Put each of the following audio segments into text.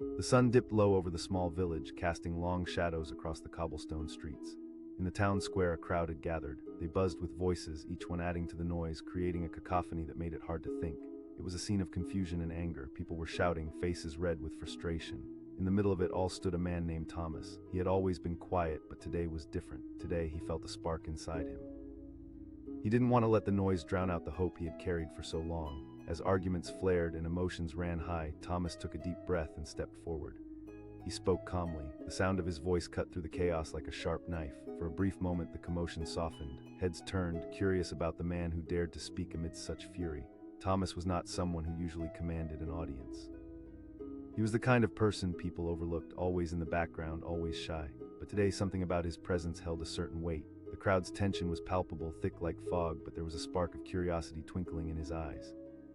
The sun dipped low over the small village, casting long shadows across the cobblestone streets. In the town square, a crowd had gathered. They buzzed with voices, each one adding to the noise, creating a cacophony that made it hard to think. It was a scene of confusion and anger. People were shouting, faces red with frustration. In the middle of it all stood a man named Thomas. He had always been quiet, but today was different. Today he felt a spark inside him. He didn't want to let the noise drown out the hope he had carried for so long. As arguments flared and emotions ran high, Thomas took a deep breath and stepped forward. He spoke calmly. The sound of his voice cut through the chaos like a sharp knife. For a brief moment the commotion softened. Heads turned, curious about the man who dared to speak amidst such fury. Thomas was not someone who usually commanded an audience. He was the kind of person people overlooked, always in the background, always shy. But today something about his presence held a certain weight. The crowd's tension was palpable, thick like fog, but there was a spark of curiosity twinkling in his eyes.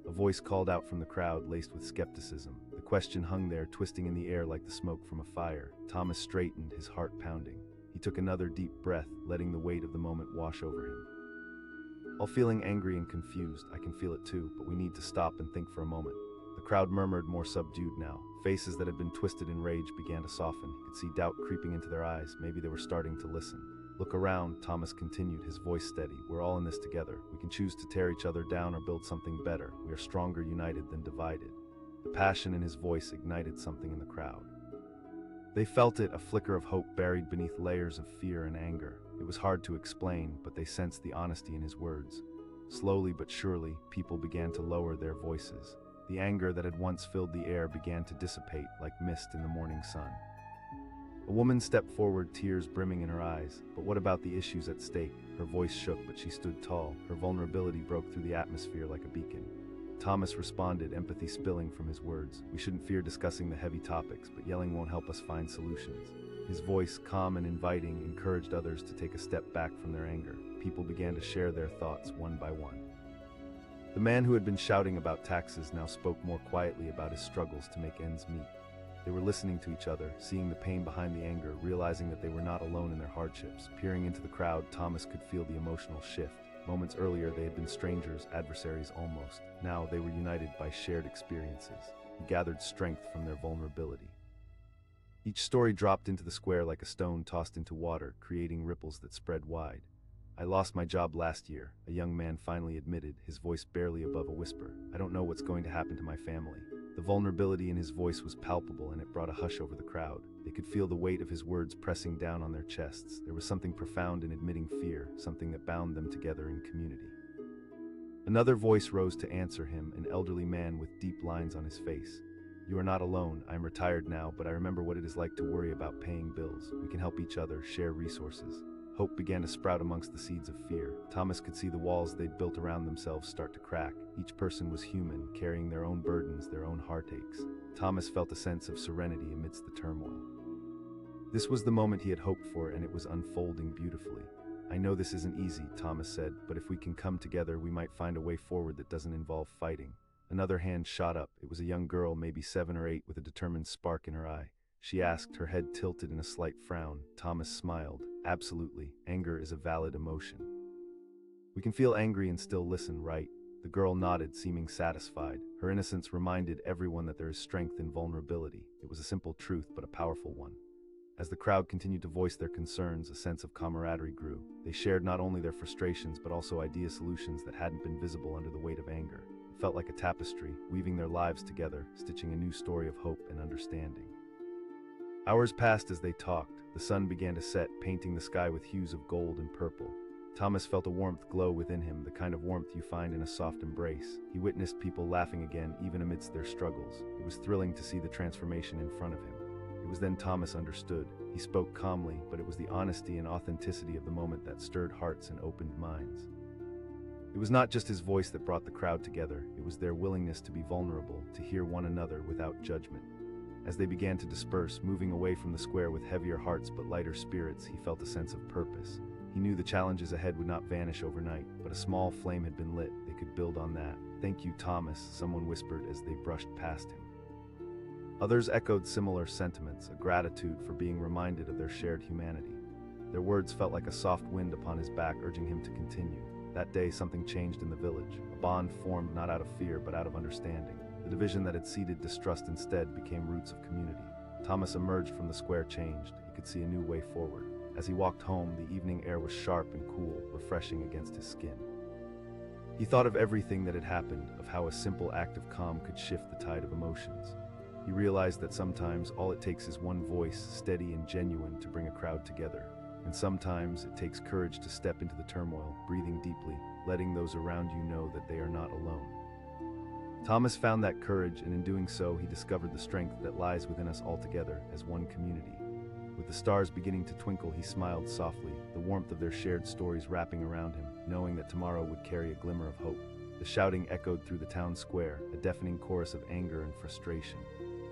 A voice called out from the crowd, laced with skepticism. The question hung there, twisting in the air like the smoke from a fire. Thomas straightened, his heart pounding. He took another deep breath, letting the weight of the moment wash over him. All feeling angry and confused, I can feel it too, but we need to stop and think for a moment. The crowd murmured, more subdued now. Faces that had been twisted in rage began to soften. He could see doubt creeping into their eyes. Maybe they were starting to listen. Look around, Thomas continued, his voice steady. We're all in this together. We can choose to tear each other down or build something better. We are stronger united than divided. The passion in his voice ignited something in the crowd. They felt it, a flicker of hope buried beneath layers of fear and anger. It was hard to explain, but they sensed the honesty in his words. Slowly but surely, people began to lower their voices. The anger that had once filled the air began to dissipate like mist in the morning sun. A woman stepped forward, tears brimming in her eyes. But what about the issues at stake? Her voice shook, but she stood tall. Her vulnerability broke through the atmosphere like a beacon. Thomas responded, empathy spilling from his words. We shouldn't fear discussing the heavy topics, but yelling won't help us find solutions. His voice, calm and inviting, encouraged others to take a step back from their anger. People began to share their thoughts one by one. The man who had been shouting about taxes now spoke more quietly about his struggles to make ends meet. They were listening to each other, seeing the pain behind the anger, realizing that they were not alone in their hardships. Peering into the crowd, Thomas could feel the emotional shift. Moments earlier, they had been strangers, adversaries almost. Now they were united by shared experiences. He gathered strength from their vulnerability. Each story dropped into the square like a stone tossed into water, creating ripples that spread wide. I lost my job last year, a young man finally admitted, his voice barely above a whisper. I don't know what's going to happen to my family. The vulnerability in his voice was palpable, and it brought a hush over the crowd. They could feel the weight of his words pressing down on their chests. There was something profound in admitting fear, something that bound them together in community. Another voice rose to answer him, an elderly man with deep lines on his face. You are not alone. I'm retired now, but I remember what it is like to worry about paying bills. We can help each other, share resources. Hope began to sprout amongst the seeds of fear. Thomas could see the walls they'd built around themselves start to crack. Each person was human, carrying their own burdens, their own heartaches. Thomas felt a sense of serenity amidst the turmoil. This was the moment he had hoped for, and it was unfolding beautifully. I know this isn't easy, Thomas said, but if we can come together, we might find a way forward that doesn't involve fighting. Another hand shot up. It was a young girl, maybe 7 or 8, with a determined spark in her eye. She asked, her head tilted in a slight frown. Thomas smiled. Absolutely. Anger is a valid emotion. We can feel angry and still listen, right? The girl nodded, seeming satisfied. Her innocence reminded everyone that there is strength in vulnerability. It was a simple truth, but a powerful one. As the crowd continued to voice their concerns, a sense of camaraderie grew. They shared not only their frustrations, but also idea solutions that hadn't been visible under the weight of anger. It felt like a tapestry, weaving their lives together, stitching a new story of hope and understanding. Hours passed as they talked. The sun began to set, painting the sky with hues of gold and purple. Thomas felt a warmth glow within him, the kind of warmth you find in a soft embrace. He witnessed people laughing again, even amidst their struggles. It was thrilling to see the transformation in front of him. It was then Thomas understood. He spoke calmly, but it was the honesty and authenticity of the moment that stirred hearts and opened minds. It was not just his voice that brought the crowd together. It was their willingness to be vulnerable, to hear one another without judgment. As they began to disperse, moving away from the square with heavier hearts but lighter spirits, he felt a sense of purpose. He knew the challenges ahead would not vanish overnight, but a small flame had been lit. They could build on that. Thank you, Thomas, someone whispered as they brushed past him. Others echoed similar sentiments, a gratitude for being reminded of their shared humanity. Their words felt like a soft wind upon his back, urging him to continue. That day, something changed in the village. A bond formed not out of fear, but out of understanding. The division that had seeded distrust instead became roots of community. Thomas emerged from the square changed. He could see a new way forward. As he walked home, the evening air was sharp and cool, refreshing against his skin. He thought of everything that had happened, of how a simple act of calm could shift the tide of emotions. He realized that sometimes all it takes is one voice, steady and genuine, to bring a crowd together. And sometimes it takes courage to step into the turmoil, breathing deeply, letting those around you know that they are not alone. Thomas found that courage, and in doing so, he discovered the strength that lies within us all together as one community. With the stars beginning to twinkle, he smiled softly, the warmth of their shared stories wrapping around him, knowing that tomorrow would carry a glimmer of hope. The shouting echoed through the town square, a deafening chorus of anger and frustration.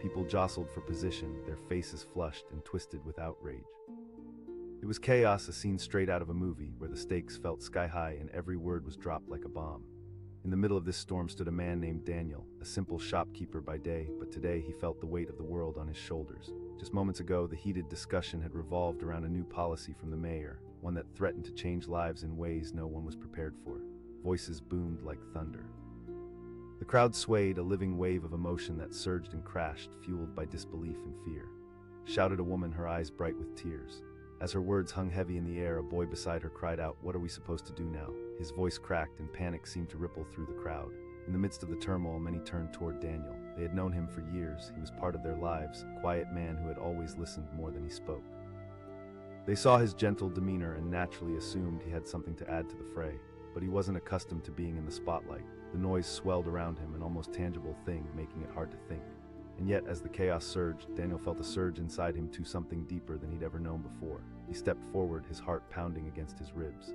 People jostled for position, their faces flushed and twisted with outrage. It was chaos, a scene straight out of a movie, where the stakes felt sky-high and every word was dropped like a bomb. In the middle of this storm stood a man named Daniel, a simple shopkeeper by day, but today he felt the weight of the world on his shoulders. Just moments ago, the heated discussion had revolved around a new policy from the mayor, one that threatened to change lives in ways no one was prepared for. Voices boomed like thunder. The crowd swayed, a living wave of emotion that surged and crashed, fueled by disbelief and fear. Shouted a woman, her eyes bright with tears. As her words hung heavy in the air, a boy beside her cried out, "What are we supposed to do now?" His voice cracked and panic seemed to ripple through the crowd. In the midst of the turmoil, many turned toward Daniel. They had known him for years. He was part of their lives, a quiet man who had always listened more than he spoke. They saw his gentle demeanor and naturally assumed he had something to add to the fray. But he wasn't accustomed to being in the spotlight. The noise swelled around him, an almost tangible thing, making it hard to think. And yet, as the chaos surged, Daniel felt a surge inside him to something deeper than he'd ever known before. He stepped forward, his heart pounding against his ribs.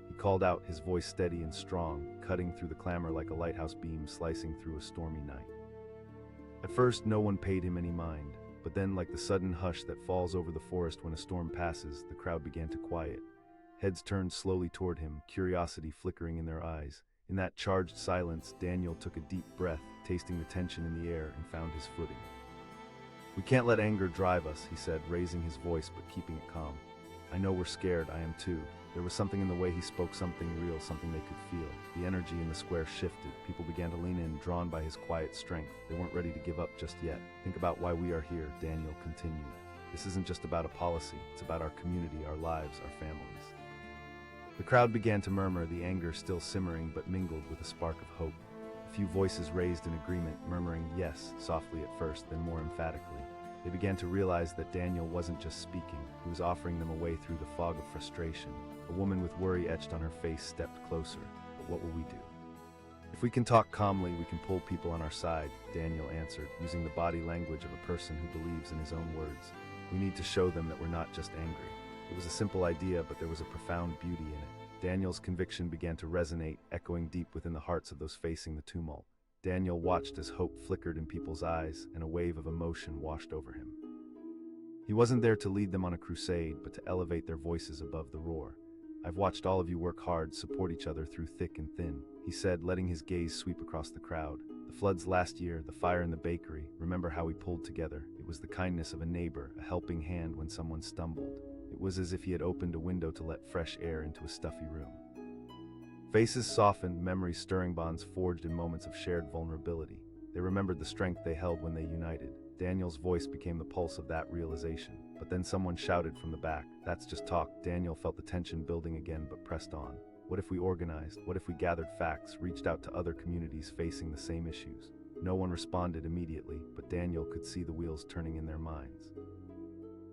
He called out, his voice steady and strong, cutting through the clamor like a lighthouse beam slicing through a stormy night. At first, no one paid him any mind, but then, like the sudden hush that falls over the forest when a storm passes, the crowd began to quiet. Heads turned slowly toward him, curiosity flickering in their eyes. In that charged silence, Daniel took a deep breath, tasting the tension in the air, and found his footing. "We can't let anger drive us," he said, raising his voice but keeping it calm. "I know we're scared, I am too." There was something in the way he spoke, something real, something they could feel. The energy in the square shifted. People began to lean in, drawn by his quiet strength. They weren't ready to give up just yet. "Think about why we are here," Daniel continued. "This isn't just about a policy, it's about our community, our lives, our families." The crowd began to murmur, the anger still simmering but mingled with a spark of hope. A few voices raised in agreement, murmuring yes, softly at first, then more emphatically. They began to realize that Daniel wasn't just speaking, he was offering them a way through the fog of frustration. A woman with worry etched on her face stepped closer. "But what will we do?" "If we can talk calmly, we can pull people on our side," Daniel answered, using the body language of a person who believes in his own words. "We need to show them that we're not just angry." It was a simple idea, but there was a profound beauty in it. Daniel's conviction began to resonate, echoing deep within the hearts of those facing the tumult. Daniel watched as hope flickered in people's eyes, and a wave of emotion washed over him. He wasn't there to lead them on a crusade, but to elevate their voices above the roar. "I've watched all of you work hard, support each other through thick and thin," he said, letting his gaze sweep across the crowd. "The floods last year, the fire in the bakery, remember how we pulled together? It was the kindness of a neighbor, a helping hand when someone stumbled. It was as if he had opened a window to let fresh air into a stuffy room." Faces softened, memories stirring, bonds forged in moments of shared vulnerability. They remembered the strength they held when they united. Daniel's voice became the pulse of that realization. But then someone shouted from the back, "That's just talk." Daniel felt the tension building again, but pressed on. What if we organized? What if we gathered facts, reached out to other communities facing the same issues? No one responded immediately, but Daniel could see the wheels turning in their minds.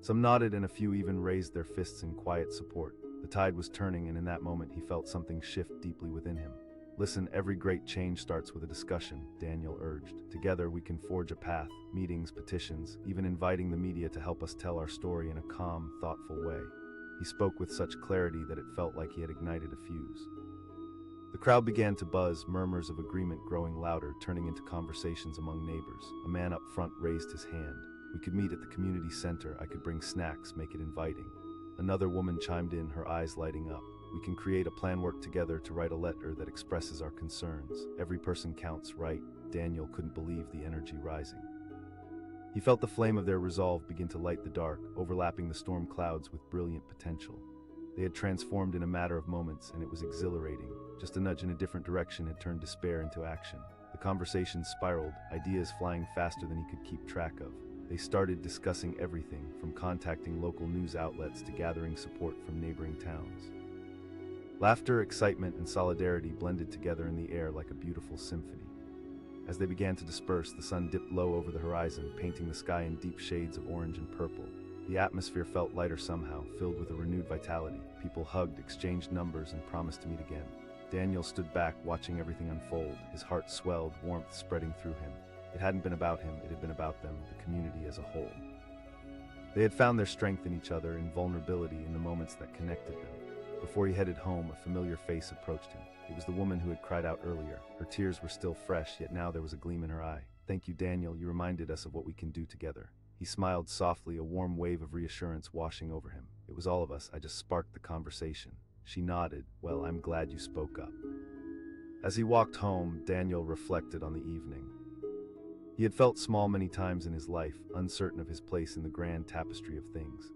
Some nodded and a few even raised their fists in quiet support. The tide was turning, and in that moment he felt something shift deeply within him. "Listen, every great change starts with a discussion," Daniel urged. "Together we can forge a path, meetings, petitions, even inviting the media to help us tell our story in a calm, thoughtful way." He spoke with such clarity that it felt like he had ignited a fuse. The crowd began to buzz, murmurs of agreement growing louder, turning into conversations among neighbors. A man up front raised his hand. "We could meet at the community center. I could bring snacks, make it inviting." Another woman chimed in, her eyes lighting up. "We can create a plan, work together to write a letter that expresses our concerns. Every person counts, right?" Daniel couldn't believe the energy rising. He felt the flame of their resolve begin to light the dark, overlapping the storm clouds with brilliant potential. They had transformed in a matter of moments, and it was exhilarating. Just a nudge in a different direction had turned despair into action. The conversation spiraled, ideas flying faster than he could keep track of. They started discussing everything from contacting local news outlets to gathering support from neighboring towns. Laughter, excitement, and solidarity blended together in the air like a beautiful symphony. As they began to disperse, the sun dipped low over the horizon, painting the sky in deep shades of orange and purple. The atmosphere felt lighter somehow, filled with a renewed vitality. People hugged, exchanged numbers, and promised to meet again. Daniel stood back, watching everything unfold. His heart swelled, warmth spreading through him. It hadn't been about him, it had been about them, the community as a whole. They had found their strength in each other, in vulnerability, in the moments that connected them. Before he headed home, a familiar face approached him. It was the woman who had cried out earlier. Her tears were still fresh, yet now there was a gleam in her eye. "Thank you, Daniel, you reminded us of what we can do together." He smiled softly, a warm wave of reassurance washing over him. "It was all of us, I just sparked the conversation." She nodded. "Well, I'm glad you spoke up." As he walked home, Daniel reflected on the evening. He had felt small many times in his life, uncertain of his place in the grand tapestry of things.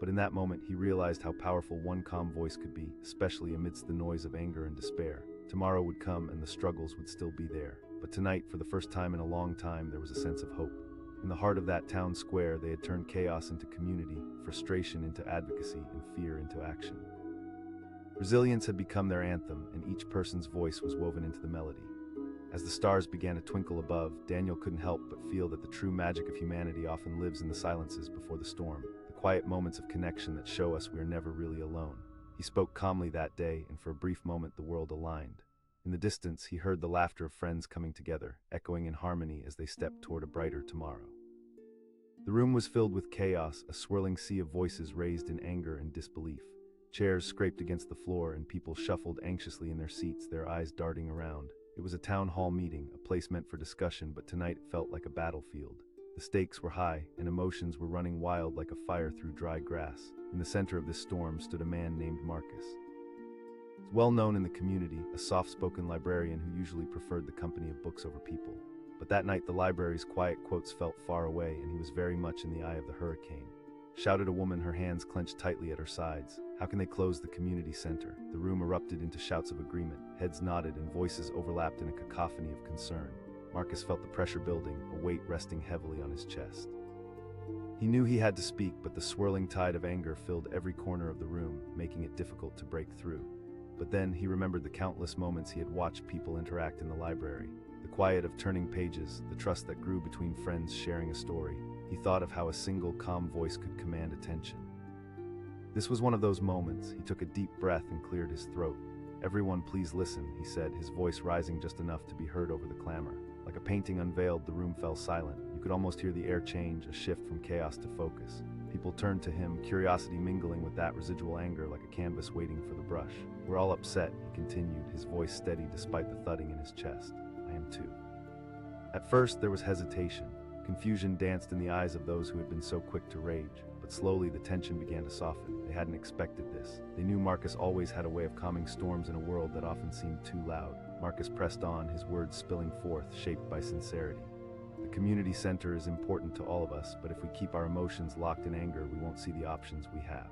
But in that moment, he realized how powerful one calm voice could be, especially amidst the noise of anger and despair. Tomorrow would come and the struggles would still be there. But tonight, for the first time in a long time, there was a sense of hope. In the heart of that town square, they had turned chaos into community, frustration into advocacy, and fear into action. Resilience had become their anthem, and each person's voice was woven into the melody. As the stars began to twinkle above, Daniel couldn't help but feel that the true magic of humanity often lives in the silences before the storm, the quiet moments of connection that show us we are never really alone. He spoke calmly that day, and for a brief moment the world aligned. In the distance, he heard the laughter of friends coming together, echoing in harmony as they stepped toward a brighter tomorrow. The room was filled with chaos, a swirling sea of voices raised in anger and disbelief. Chairs scraped against the floor, and people shuffled anxiously in their seats, their eyes darting around. It was a town hall meeting, a place meant for discussion, but tonight it felt like a battlefield. The stakes were high, and emotions were running wild like a fire through dry grass. In the center of this storm stood a man named Marcus. He was well known in the community, a soft-spoken librarian who usually preferred the company of books over people. But that night the library's quiet quotes felt far away, and he was very much in the eye of the hurricane. Shouted a woman, her hands clenched tightly at her sides. "How can they close the community center?" The room erupted into shouts of agreement. Heads nodded and voices overlapped in a cacophony of concern. Marcus felt the pressure building, a weight resting heavily on his chest. He knew he had to speak, but the swirling tide of anger filled every corner of the room, making it difficult to break through. But then he remembered the countless moments he had watched people interact in the library. The quiet of turning pages, the trust that grew between friends sharing a story. He thought of how a single calm voice could command attention. This was one of those moments. He took a deep breath and cleared his throat. "Everyone, please listen," he said, his voice rising just enough to be heard over the clamor. Like a painting unveiled, the room fell silent. You could almost hear the air change, a shift from chaos to focus. People turned to him, curiosity mingling with that residual anger like a canvas waiting for the brush. "We're all upset," he continued, his voice steady despite the thudding in his chest. "I am too." At first, there was hesitation. Confusion danced in the eyes of those who had been so quick to rage, but slowly the tension began to soften. They hadn't expected this. They knew Marcus always had a way of calming storms in a world that often seemed too loud. Marcus pressed on, his words spilling forth, shaped by sincerity. "The community center is important to all of us, but if we keep our emotions locked in anger, we won't see the options we have."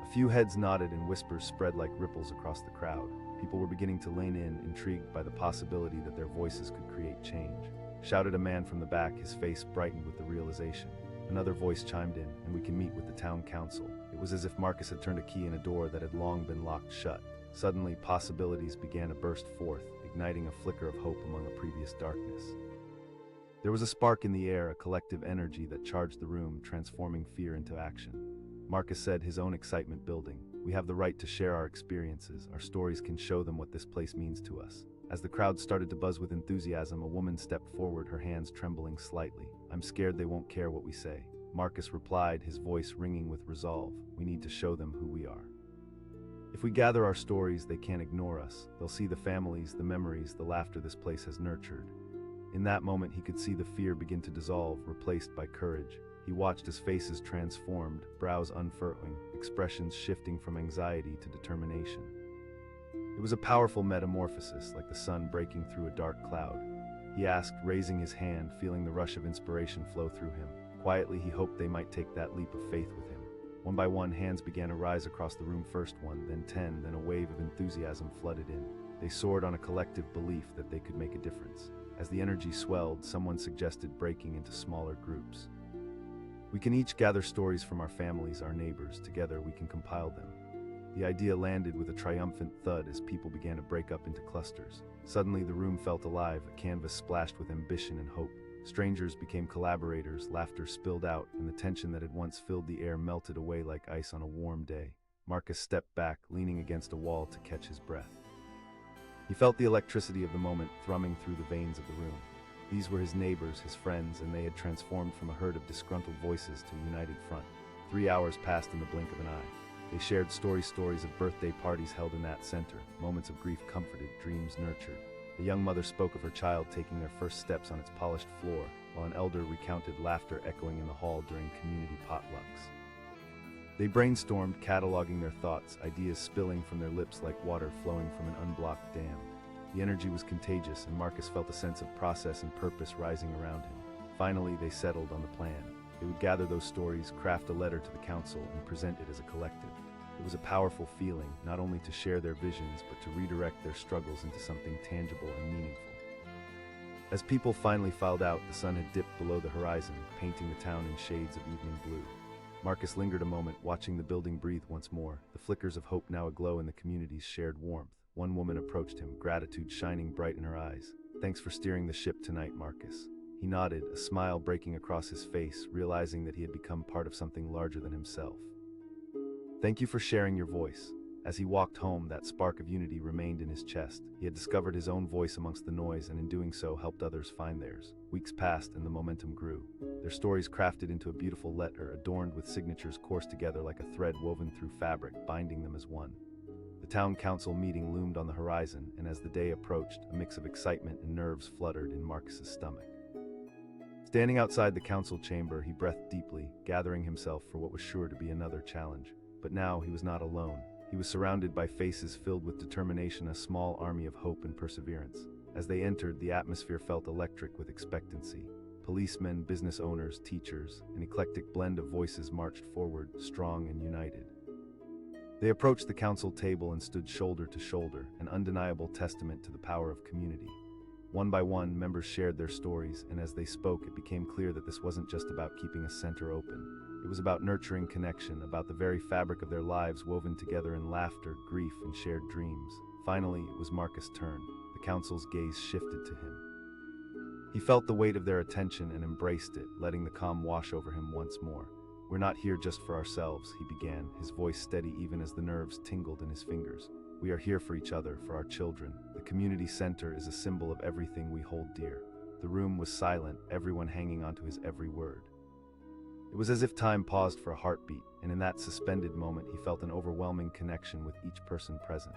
A few heads nodded and whispers spread like ripples across the crowd. People were beginning to lean in, intrigued by the possibility that their voices could create change. Shouted a man from the back, his face brightened with the realization. Another voice chimed in, "And we can meet with the town council." It was as if Marcus had turned a key in a door that had long been locked shut. Suddenly, possibilities began to burst forth, igniting a flicker of hope among a previous darkness. There was a spark in the air, a collective energy that charged the room, transforming fear into action. Marcus said, his own excitement building, "We have the right to share our experiences. Our stories can show them what this place means to us." As the crowd started to buzz with enthusiasm, a woman stepped forward, her hands trembling slightly. "I'm scared they won't care what we say." Marcus replied, his voice ringing with resolve. "We need to show them who we are. If we gather our stories, they can't ignore us. They'll see the families, the memories, the laughter this place has nurtured." In that moment, he could see the fear begin to dissolve, replaced by courage. He watched as faces transformed, brows unfurrowing, expressions shifting from anxiety to determination. It was a powerful metamorphosis, like the sun breaking through a dark cloud. He asked, raising his hand, feeling the rush of inspiration flow through him. Quietly, he hoped they might take that leap of faith with him. One by one, hands began to rise across the room, first one, then 10, then a wave of enthusiasm flooded in. They soared on a collective belief that they could make a difference. As the energy swelled, someone suggested breaking into smaller groups. We can each gather stories from our families, our neighbors. Together we can compile them. The idea landed with a triumphant thud as people began to break up into clusters. Suddenly the room felt alive, a canvas splashed with ambition and hope. Strangers became collaborators, laughter spilled out, and the tension that had once filled the air melted away like ice on a warm day. Marcus stepped back, leaning against a wall to catch his breath. He felt the electricity of the moment thrumming through the veins of the room. These were his neighbors, his friends, and they had transformed from a herd of disgruntled voices to a united front. 3 hours passed in the blink of an eye. They shared stories of birthday parties held in that center, moments of grief comforted, dreams nurtured. A young mother spoke of her child taking their first steps on its polished floor, while an elder recounted laughter echoing in the hall during community potlucks. They brainstormed, cataloging their thoughts, ideas spilling from their lips like water flowing from an unblocked dam. The energy was contagious, and Marcus felt a sense of process and purpose rising around him. Finally, they settled on the plan. They would gather those stories, craft a letter to the council, and present it as a collective. It was a powerful feeling, not only to share their visions, but to redirect their struggles into something tangible and meaningful. As people finally filed out, the sun had dipped below the horizon, painting the town in shades of evening blue. Marcus lingered a moment, watching the building breathe once more, the flickers of hope now aglow in the community's shared warmth. One woman approached him, gratitude shining bright in her eyes. "Thanks for steering the ship tonight, Marcus." He nodded, a smile breaking across his face, realizing that he had become part of something larger than himself. "Thank you for sharing your voice." As he walked home, that spark of unity remained in his chest. He had discovered his own voice amongst the noise, and in doing so helped others find theirs. Weeks passed and the momentum grew. Their stories crafted into a beautiful letter, adorned with signatures coursed together like a thread woven through fabric, binding them as one. The town council meeting loomed on the horizon, and as the day approached, a mix of excitement and nerves fluttered in Marcus's stomach. Standing outside the council chamber, he breathed deeply, gathering himself for what was sure to be another challenge. But now he was not alone. He was surrounded by faces filled with determination, a small army of hope and perseverance. As they entered, the atmosphere felt electric with expectancy. Policemen, business owners, teachers, an eclectic blend of voices marched forward, strong and united. They approached the council table and stood shoulder to shoulder, an undeniable testament to the power of community. One by one, members shared their stories, and as they spoke, it became clear that this wasn't just about keeping a center open. It was about nurturing connection, about the very fabric of their lives woven together in laughter, grief, and shared dreams. Finally, it was Marcus' turn. The council's gaze shifted to him. He felt the weight of their attention and embraced it, letting the calm wash over him once more. "We're not here just for ourselves," he began, his voice steady even as the nerves tingled in his fingers. "We are here for each other, for our children. The community center is a symbol of everything we hold dear." The room was silent, everyone hanging onto his every word. It was as if time paused for a heartbeat, and in that suspended moment he felt an overwhelming connection with each person present.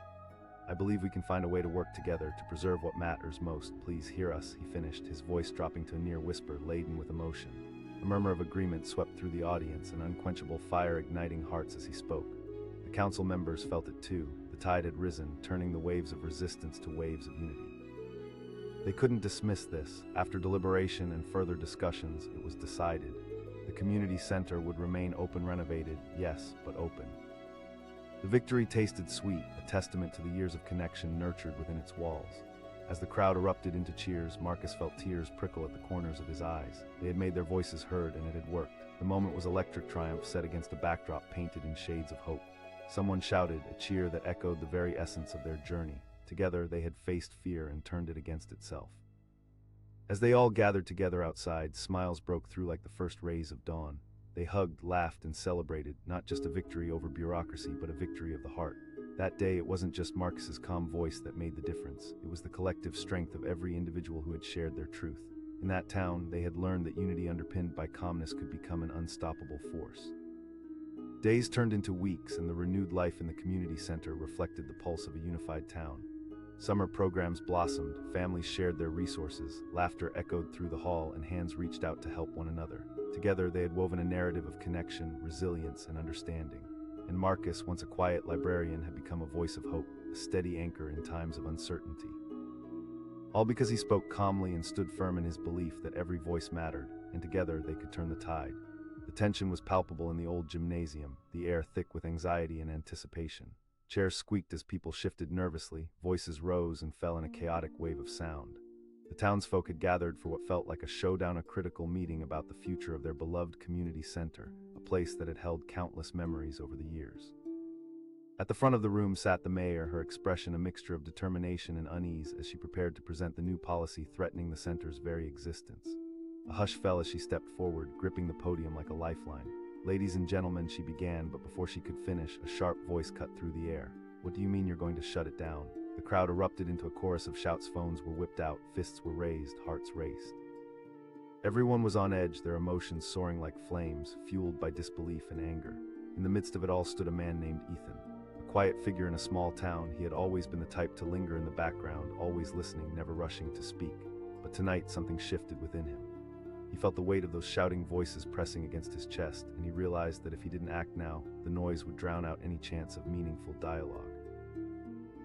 "I believe we can find a way to work together to preserve what matters most. Please hear us," he finished, his voice dropping to a near whisper laden with emotion. A murmur of agreement swept through the audience, an unquenchable fire igniting hearts as he spoke. The council members felt it too. The tide had risen, turning the waves of resistance to waves of unity. They couldn't dismiss this. After deliberation and further discussions, it was decided. The community center would remain open, renovated, yes, but open. The victory tasted sweet, a testament to the years of connection nurtured within its walls. As the crowd erupted into cheers, Marcus felt tears prickle at the corners of his eyes. They had made their voices heard, and it had worked. The moment was electric triumph set against a backdrop painted in shades of hope. Someone shouted, a cheer that echoed the very essence of their journey. Together, they had faced fear and turned it against itself. As they all gathered together outside, smiles broke through like the first rays of dawn. They hugged, laughed, and celebrated, not just a victory over bureaucracy, but a victory of the heart. That day, it wasn't just Marcus's calm voice that made the difference. It was the collective strength of every individual who had shared their truth. In that town, they had learned that unity underpinned by calmness could become an unstoppable force. Days turned into weeks, and the renewed life in the community center reflected the pulse of a unified town. Summer programs blossomed, families shared their resources, laughter echoed through the hall, and hands reached out to help one another. Together, they had woven a narrative of connection, resilience, and understanding. And Marcus, once a quiet librarian, had become a voice of hope, a steady anchor in times of uncertainty. All because he spoke calmly and stood firm in his belief that every voice mattered, and together they could turn the tide. The tension was palpable in the old gymnasium, the air thick with anxiety and anticipation. Chairs squeaked as people shifted nervously, voices rose and fell in a chaotic wave of sound. The townsfolk had gathered for what felt like a showdown, a critical meeting about the future of their beloved community center, a place that had held countless memories over the years. At the front of the room sat the mayor, her expression a mixture of determination and unease as she prepared to present the new policy threatening the center's very existence. A hush fell as she stepped forward, gripping the podium like a lifeline. "Ladies and gentlemen," she began, but before she could finish, a sharp voice cut through the air. "What do you mean you're going to shut it down?" The crowd erupted into a chorus of shouts. Phones were whipped out, fists were raised, hearts raced. Everyone was on edge, their emotions soaring like flames, fueled by disbelief and anger. In the midst of it all stood a man named Ethan. A quiet figure in a small town, he had always been the type to linger in the background, always listening, never rushing to speak. But tonight something shifted within him. He felt the weight of those shouting voices pressing against his chest, and he realized that if he didn't act now, the noise would drown out any chance of meaningful dialogue.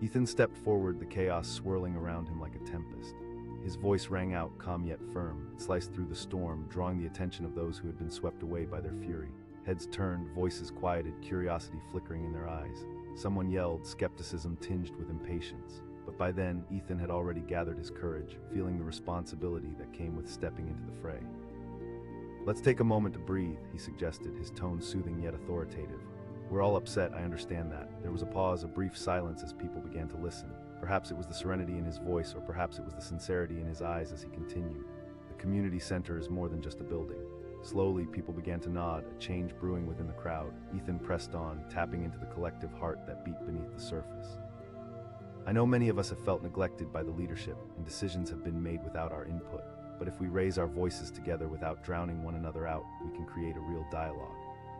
Ethan stepped forward, the chaos swirling around him like a tempest. His voice rang out, calm yet firm. It sliced through the storm, drawing the attention of those who had been swept away by their fury. Heads turned, voices quieted, curiosity flickering in their eyes. Someone yelled, skepticism tinged with impatience. But by then, Ethan had already gathered his courage, feeling the responsibility that came with stepping into the fray. "Let's take a moment to breathe," he suggested, his tone soothing yet authoritative. "We're all upset, I understand that." There was a pause, a brief silence as people began to listen. Perhaps it was the serenity in his voice, or perhaps it was the sincerity in his eyes as he continued. "The community center is more than just a building." Slowly, people began to nod, a change brewing within the crowd. Ethan pressed on, tapping into the collective heart that beat beneath the surface. "I know many of us have felt neglected by the leadership, and decisions have been made without our input. But if we raise our voices together without drowning one another out, we can create a real dialogue."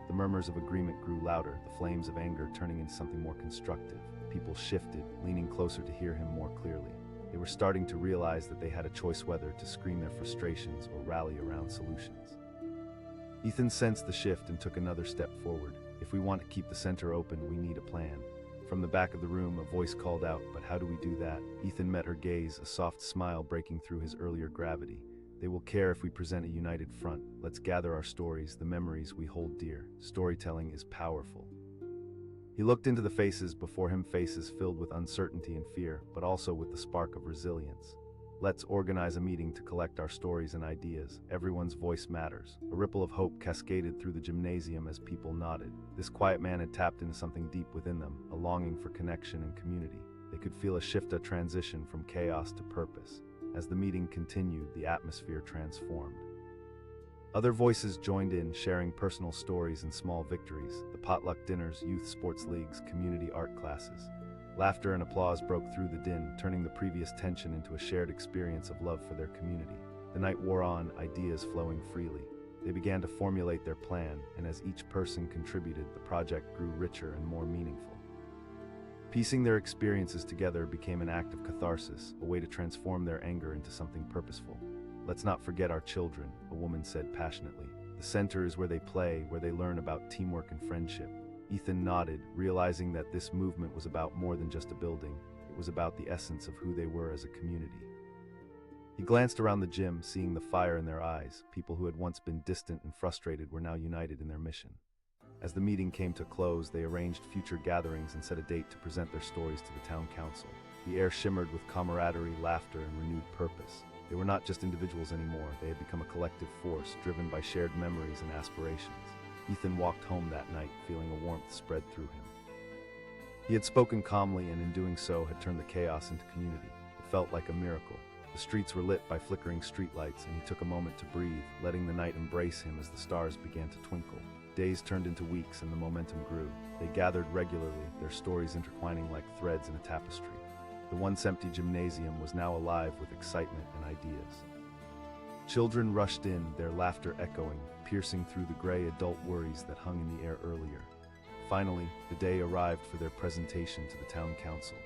The murmurs of agreement grew louder, the flames of anger turning into something more constructive. People shifted, leaning closer to hear him more clearly. They were starting to realize that they had a choice whether to scream their frustrations or rally around solutions. Ethan sensed the shift and took another step forward. "If we want to keep the center open, we need a plan." From the back of the room, a voice called out, "But how do we do that?" Ethan met her gaze, a soft smile breaking through his earlier gravity. "They will care if we present a united front. Let's gather our stories, the memories we hold dear. Storytelling is powerful." He looked into the faces before him, faces filled with uncertainty and fear, but also with the spark of resilience. "Let's organize a meeting to collect our stories and ideas. Everyone's voice matters." A ripple of hope cascaded through the gymnasium as people nodded. This quiet man had tapped into something deep within them, a longing for connection and community. They could feel a shift, a transition from chaos to purpose. As the meeting continued, the atmosphere transformed. Other voices joined in, sharing personal stories and small victories. The potluck dinners, youth sports leagues, community art classes. Laughter and applause broke through the din, turning the previous tension into a shared experience of love for their community. The night wore on, ideas flowing freely. They began to formulate their plan, and as each person contributed, the project grew richer and more meaningful. Piecing their experiences together became an act of catharsis, a way to transform their anger into something purposeful. "Let's not forget our children," a woman said passionately. "The center is where they play, where they learn about teamwork and friendship." Ethan nodded, realizing that this movement was about more than just a building. It was about the essence of who they were as a community. He glanced around the gym, seeing the fire in their eyes. People who had once been distant and frustrated were now united in their mission. As the meeting came to a close, they arranged future gatherings and set a date to present their stories to the town council. The air shimmered with camaraderie, laughter, and renewed purpose. They were not just individuals anymore, they had become a collective force, driven by shared memories and aspirations. Ethan walked home that night, feeling a warmth spread through him. He had spoken calmly, and in doing so had turned the chaos into community. It felt like a miracle. The streets were lit by flickering streetlights, and he took a moment to breathe, letting the night embrace him as the stars began to twinkle. Days turned into weeks, and the momentum grew. They gathered regularly, their stories intertwining like threads in a tapestry. The once empty gymnasium was now alive with excitement and ideas. Children rushed in, their laughter echoing, piercing through the gray adult worries that hung in the air earlier. Finally, the day arrived for their presentation to the town council.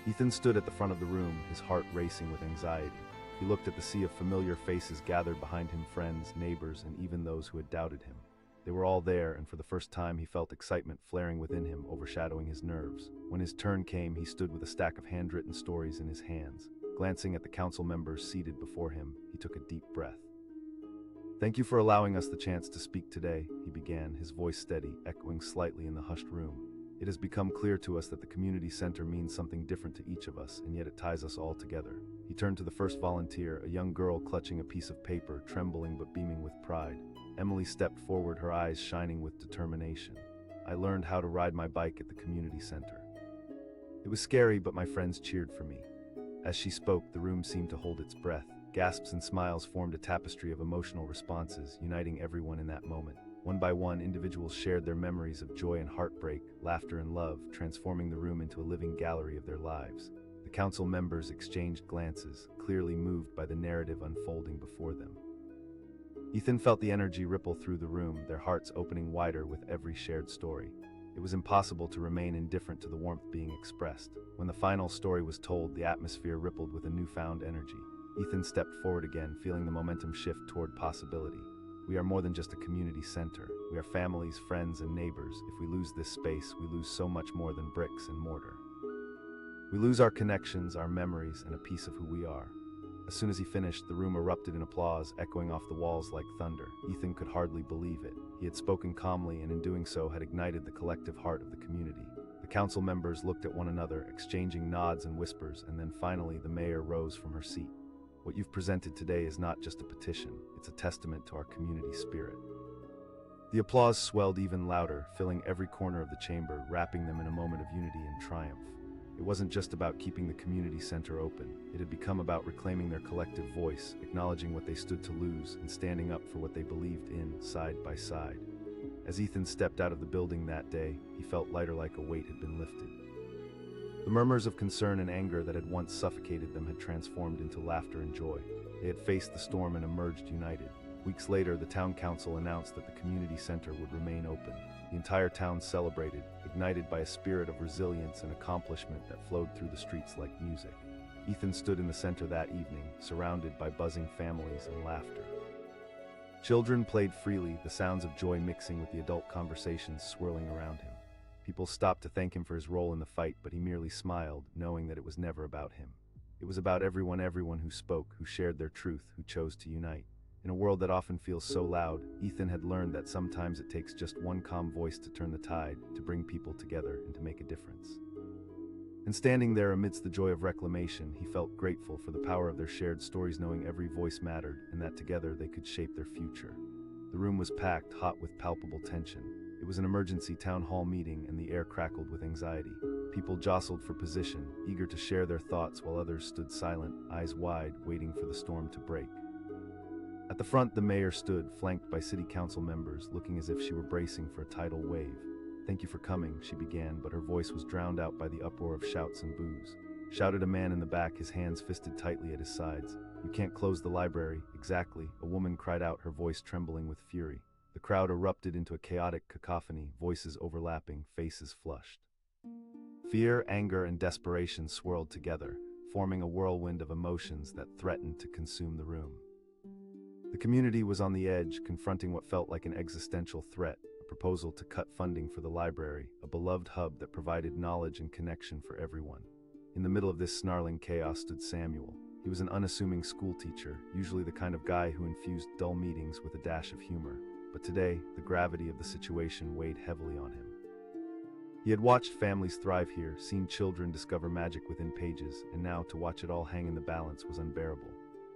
Ethan stood at the front of the room, his heart racing with anxiety. He looked at the sea of familiar faces gathered behind him, friends, neighbors, and even those who had doubted him. They were all there, and for the first time he felt excitement flaring within him, overshadowing his nerves. When his turn came, he stood with a stack of handwritten stories in his hands. Glancing at the council members seated before him, he took a deep breath. "Thank you for allowing us the chance to speak today," he began, his voice steady, echoing slightly in the hushed room. It has become clear to us that the community center means something different to each of us, and yet it ties us all together. He turned to the first volunteer, a young girl clutching a piece of paper, trembling but beaming with pride. Emily stepped forward, her eyes shining with determination. I learned how to ride my bike at the community center. It was scary, but my friends cheered for me. As she spoke, the room seemed to hold its breath. Gasps and smiles formed a tapestry of emotional responses, uniting everyone in that moment. One by one, individuals shared their memories of joy and heartbreak, laughter and love, transforming the room into a living gallery of their lives. The council members exchanged glances, clearly moved by the narrative unfolding before them. Ethan felt the energy ripple through the room, their hearts opening wider with every shared story. It was impossible to remain indifferent to the warmth being expressed. When the final story was told, the atmosphere rippled with a newfound energy. Ethan stepped forward again, feeling the momentum shift toward possibility. We are more than just a community center. We are families, friends, and neighbors. If we lose this space, we lose so much more than bricks and mortar. We lose our connections, our memories, and a piece of who we are. As soon as he finished, the room erupted in applause, echoing off the walls like thunder. Ethan could hardly believe it. He had spoken calmly, and in doing so had ignited the collective heart of the community. The council members looked at one another, exchanging nods and whispers, and then finally the mayor rose from her seat. What you've presented today is not just a petition, it's a testament to our community spirit. The applause swelled even louder, filling every corner of the chamber, wrapping them in a moment of unity and triumph. It wasn't just about keeping the community center open. It had become about reclaiming their collective voice, acknowledging what they stood to lose, and standing up for what they believed in, side by side. As Ethan stepped out of the building that day, he felt lighter, like a weight had been lifted. The murmurs of concern and anger that had once suffocated them had transformed into laughter and joy. They had faced the storm and emerged united. Weeks later, the town council announced that the community center would remain open. The entire town celebrated, ignited by a spirit of resilience and accomplishment that flowed through the streets like music. Ethan stood in the center that evening, surrounded by buzzing families and laughter. Children played freely, the sounds of joy mixing with the adult conversations swirling around him. People stopped to thank him for his role in the fight, but he merely smiled, knowing that it was never about him. It was about everyone who spoke, who shared their truth, who chose to unite. In a world that often feels so loud, Ethan had learned that sometimes it takes just one calm voice to turn the tide, to bring people together, and to make a difference. And standing there amidst the joy of reclamation, he felt grateful for the power of their shared stories, knowing every voice mattered, and that together they could shape their future. The room was packed, hot with palpable tension. It was an emergency town hall meeting, and the air crackled with anxiety. People jostled for position, eager to share their thoughts, while others stood silent, eyes wide, waiting for the storm to break. At the front, the mayor stood, flanked by city council members, looking as if she were bracing for a tidal wave. "Thank you for coming," she began, but her voice was drowned out by the uproar of shouts and boos. Shouted a man in the back, his hands fisted tightly at his sides. "You can't close the library." "Exactly," a woman cried out, her voice trembling with fury. The crowd erupted into a chaotic cacophony, voices overlapping, faces flushed. Fear, anger, and desperation swirled together, forming a whirlwind of emotions that threatened to consume the room. The community was on the edge, confronting what felt like an existential threat, a proposal to cut funding for the library, a beloved hub that provided knowledge and connection for everyone. In the middle of this snarling chaos stood Samuel. He was an unassuming schoolteacher, usually the kind of guy who infused dull meetings with a dash of humor. But today, the gravity of the situation weighed heavily on him. He had watched families thrive here, seen children discover magic within pages, and now to watch it all hang in the balance was unbearable.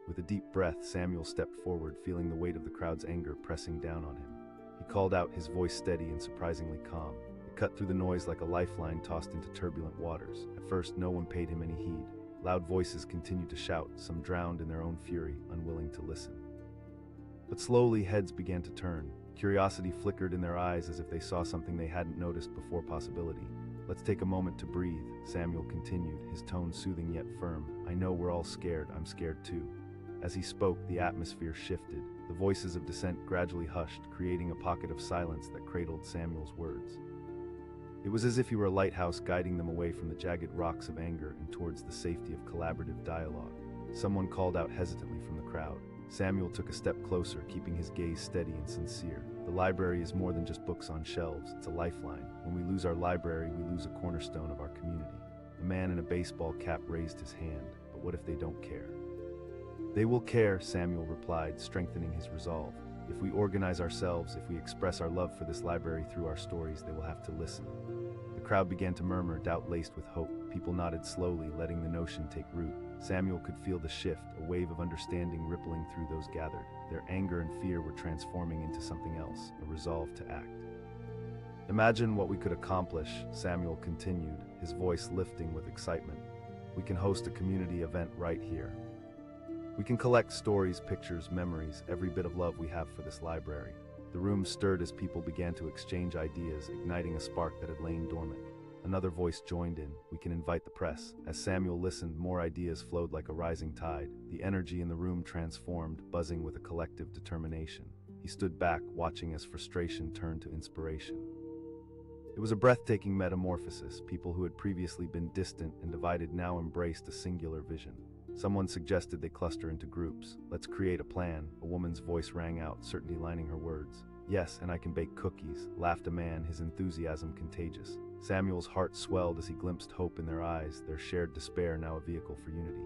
With a deep breath, Samuel stepped forward, feeling the weight of the crowd's anger pressing down on him. He called out, his voice steady and surprisingly calm. It cut through the noise like a lifeline tossed into turbulent waters. At first, no one paid him any heed. Loud voices continued to shout, some drowned in their own fury, unwilling to listen. But slowly, heads began to turn. Curiosity flickered in their eyes as if they saw something they hadn't noticed before. Possibility. "Let's take a moment to breathe," Samuel continued, his tone soothing yet firm. "I know we're all scared. I'm scared too." As he spoke, the atmosphere shifted. The voices of dissent gradually hushed, creating a pocket of silence that cradled Samuel's words. It was as if he were a lighthouse guiding them away from the jagged rocks of anger and towards the safety of collaborative dialogue. Someone called out hesitantly from the crowd. Samuel took a step closer, keeping his gaze steady and sincere. "The library is more than just books on shelves. It's a lifeline. When we lose our library, we lose a cornerstone of our community." A man in a baseball cap raised his hand. "But what if they don't care?" "They will care," Samuel replied, strengthening his resolve. "If we organize ourselves, if we express our love for this library through our stories, they will have to listen." The crowd began to murmur, doubt laced with hope. People nodded slowly, letting the notion take root. Samuel could feel the shift, a wave of understanding rippling through those gathered. Their anger and fear were transforming into something else, a resolve to act. "Imagine what we could accomplish," Samuel continued, his voice lifting with excitement. "We can host a community event right here. We can collect stories, pictures, memories, every bit of love we have for this library." The room stirred as people began to exchange ideas, igniting a spark that had lain dormant. Another voice joined in, "We can invite the press." As Samuel listened, more ideas flowed like a rising tide. The energy in the room transformed, buzzing with a collective determination. He stood back, watching as frustration turned to inspiration. It was a breathtaking metamorphosis. People who had previously been distant and divided now embraced a singular vision. Someone suggested they cluster into groups. "Let's create a plan," a woman's voice rang out, certainty lining her words. "Yes, and I can bake cookies," laughed a man, his enthusiasm contagious. Samuel's heart swelled as he glimpsed hope in their eyes, their shared despair now a vehicle for unity.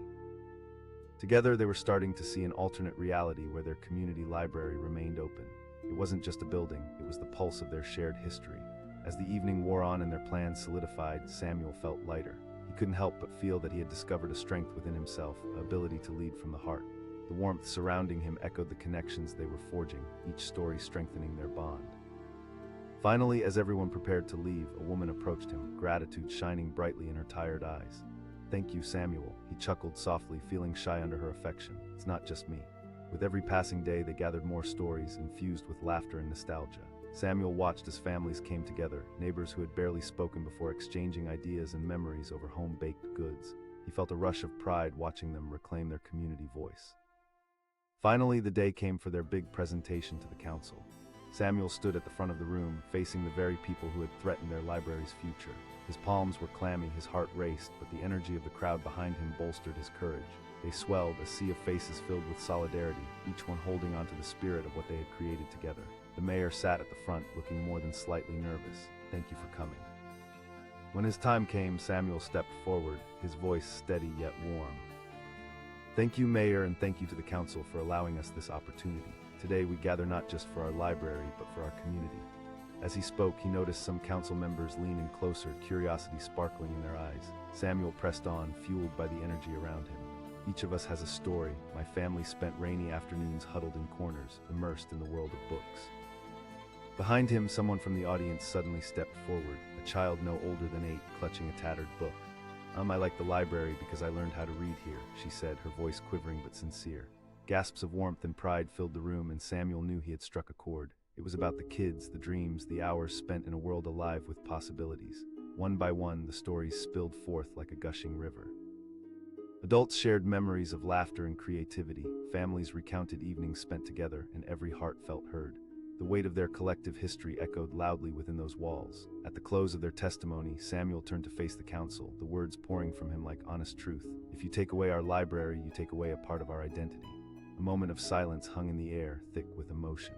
Together they were starting to see an alternate reality where their community library remained open. It wasn't just a building, it was the pulse of their shared history. As the evening wore on and their plans solidified, Samuel felt lighter. He couldn't help but feel that he had discovered a strength within himself, an ability to lead from the heart. The warmth surrounding him echoed the connections they were forging, each story strengthening their bond. Finally, as everyone prepared to leave, a woman approached him, gratitude shining brightly in her tired eyes. "Thank you, Samuel," he chuckled softly, feeling shy under her affection. "It's not just me." With every passing day, they gathered more stories, infused with laughter and nostalgia. Samuel watched as families came together, neighbors who had barely spoken before exchanging ideas and memories over home-baked goods. He felt a rush of pride watching them reclaim their community voice. Finally, the day came for their big presentation to the council. Samuel stood at the front of the room, facing the very people who had threatened their library's future. His palms were clammy, his heart raced, but the energy of the crowd behind him bolstered his courage. They swelled, a sea of faces filled with solidarity, each one holding onto the spirit of what they had created together. The mayor sat at the front, looking more than slightly nervous. "Thank you for coming." When his time came, Samuel stepped forward, his voice steady yet warm. "Thank you, Mayor, and thank you to the council for allowing us this opportunity. Today we gather not just for our library, but for our community." As he spoke, he noticed some council members lean in closer, curiosity sparkling in their eyes. Samuel pressed on, fueled by the energy around him. "Each of us has a story. My family spent rainy afternoons huddled in corners, immersed in the world of books." Behind him, someone from the audience suddenly stepped forward, a child no older than 8, clutching a tattered book. I like the library because I learned how to read here," she said, her voice quivering but sincere. Gasps of warmth and pride filled the room, and Samuel knew he had struck a chord. It was about the kids, the dreams, the hours spent in a world alive with possibilities. One by one, the stories spilled forth like a gushing river. Adults shared memories of laughter and creativity. Families recounted evenings spent together, and every heart felt heard. The weight of their collective history echoed loudly within those walls. At the close of their testimony, Samuel turned to face the council, the words pouring from him like honest truth. "If you take away our library, you take away a part of our identity." A moment of silence hung in the air, thick with emotion.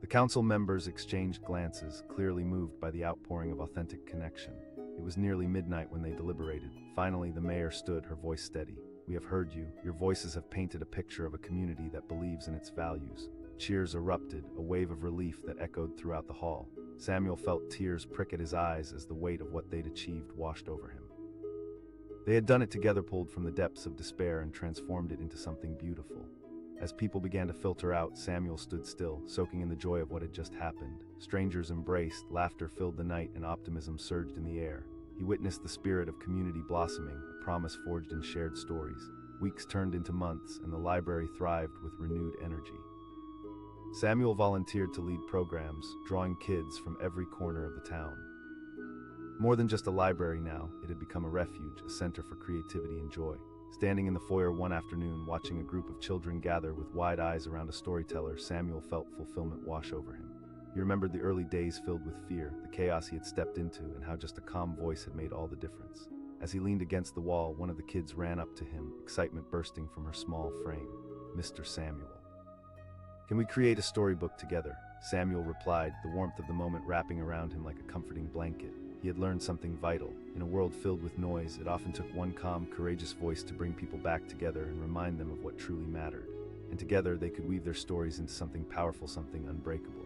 The council members exchanged glances, clearly moved by the outpouring of authentic connection. It was nearly midnight when they deliberated. Finally, the mayor stood, her voice steady. "We have heard you. Your voices have painted a picture of a community that believes in its values." Cheers erupted, a wave of relief that echoed throughout the hall. Samuel felt tears prick at his eyes as the weight of what they'd achieved washed over him. They had done it together, pulled from the depths of despair and transformed it into something beautiful. As people began to filter out, Samuel stood still, soaking in the joy of what had just happened. Strangers embraced, laughter filled the night, and optimism surged in the air. He witnessed the spirit of community blossoming, a promise forged in shared stories. Weeks turned into months, and the library thrived with renewed energy. Samuel volunteered to lead programs, drawing kids from every corner of the town. More than just a library now, it had become a refuge, a center for creativity and joy. Standing in the foyer one afternoon, watching a group of children gather with wide eyes around a storyteller, Samuel felt fulfillment wash over him. He remembered the early days filled with fear, the chaos he had stepped into, and how just a calm voice had made all the difference. As he leaned against the wall, one of the kids ran up to him, excitement bursting from her small frame. "Mr. Samuel. Can we create a storybook together?" Samuel replied, the warmth of the moment wrapping around him like a comforting blanket. He had learned something vital. In a world filled with noise, it often took one calm, courageous voice to bring people back together and remind them of what truly mattered. And together, they could weave their stories into something powerful, something unbreakable.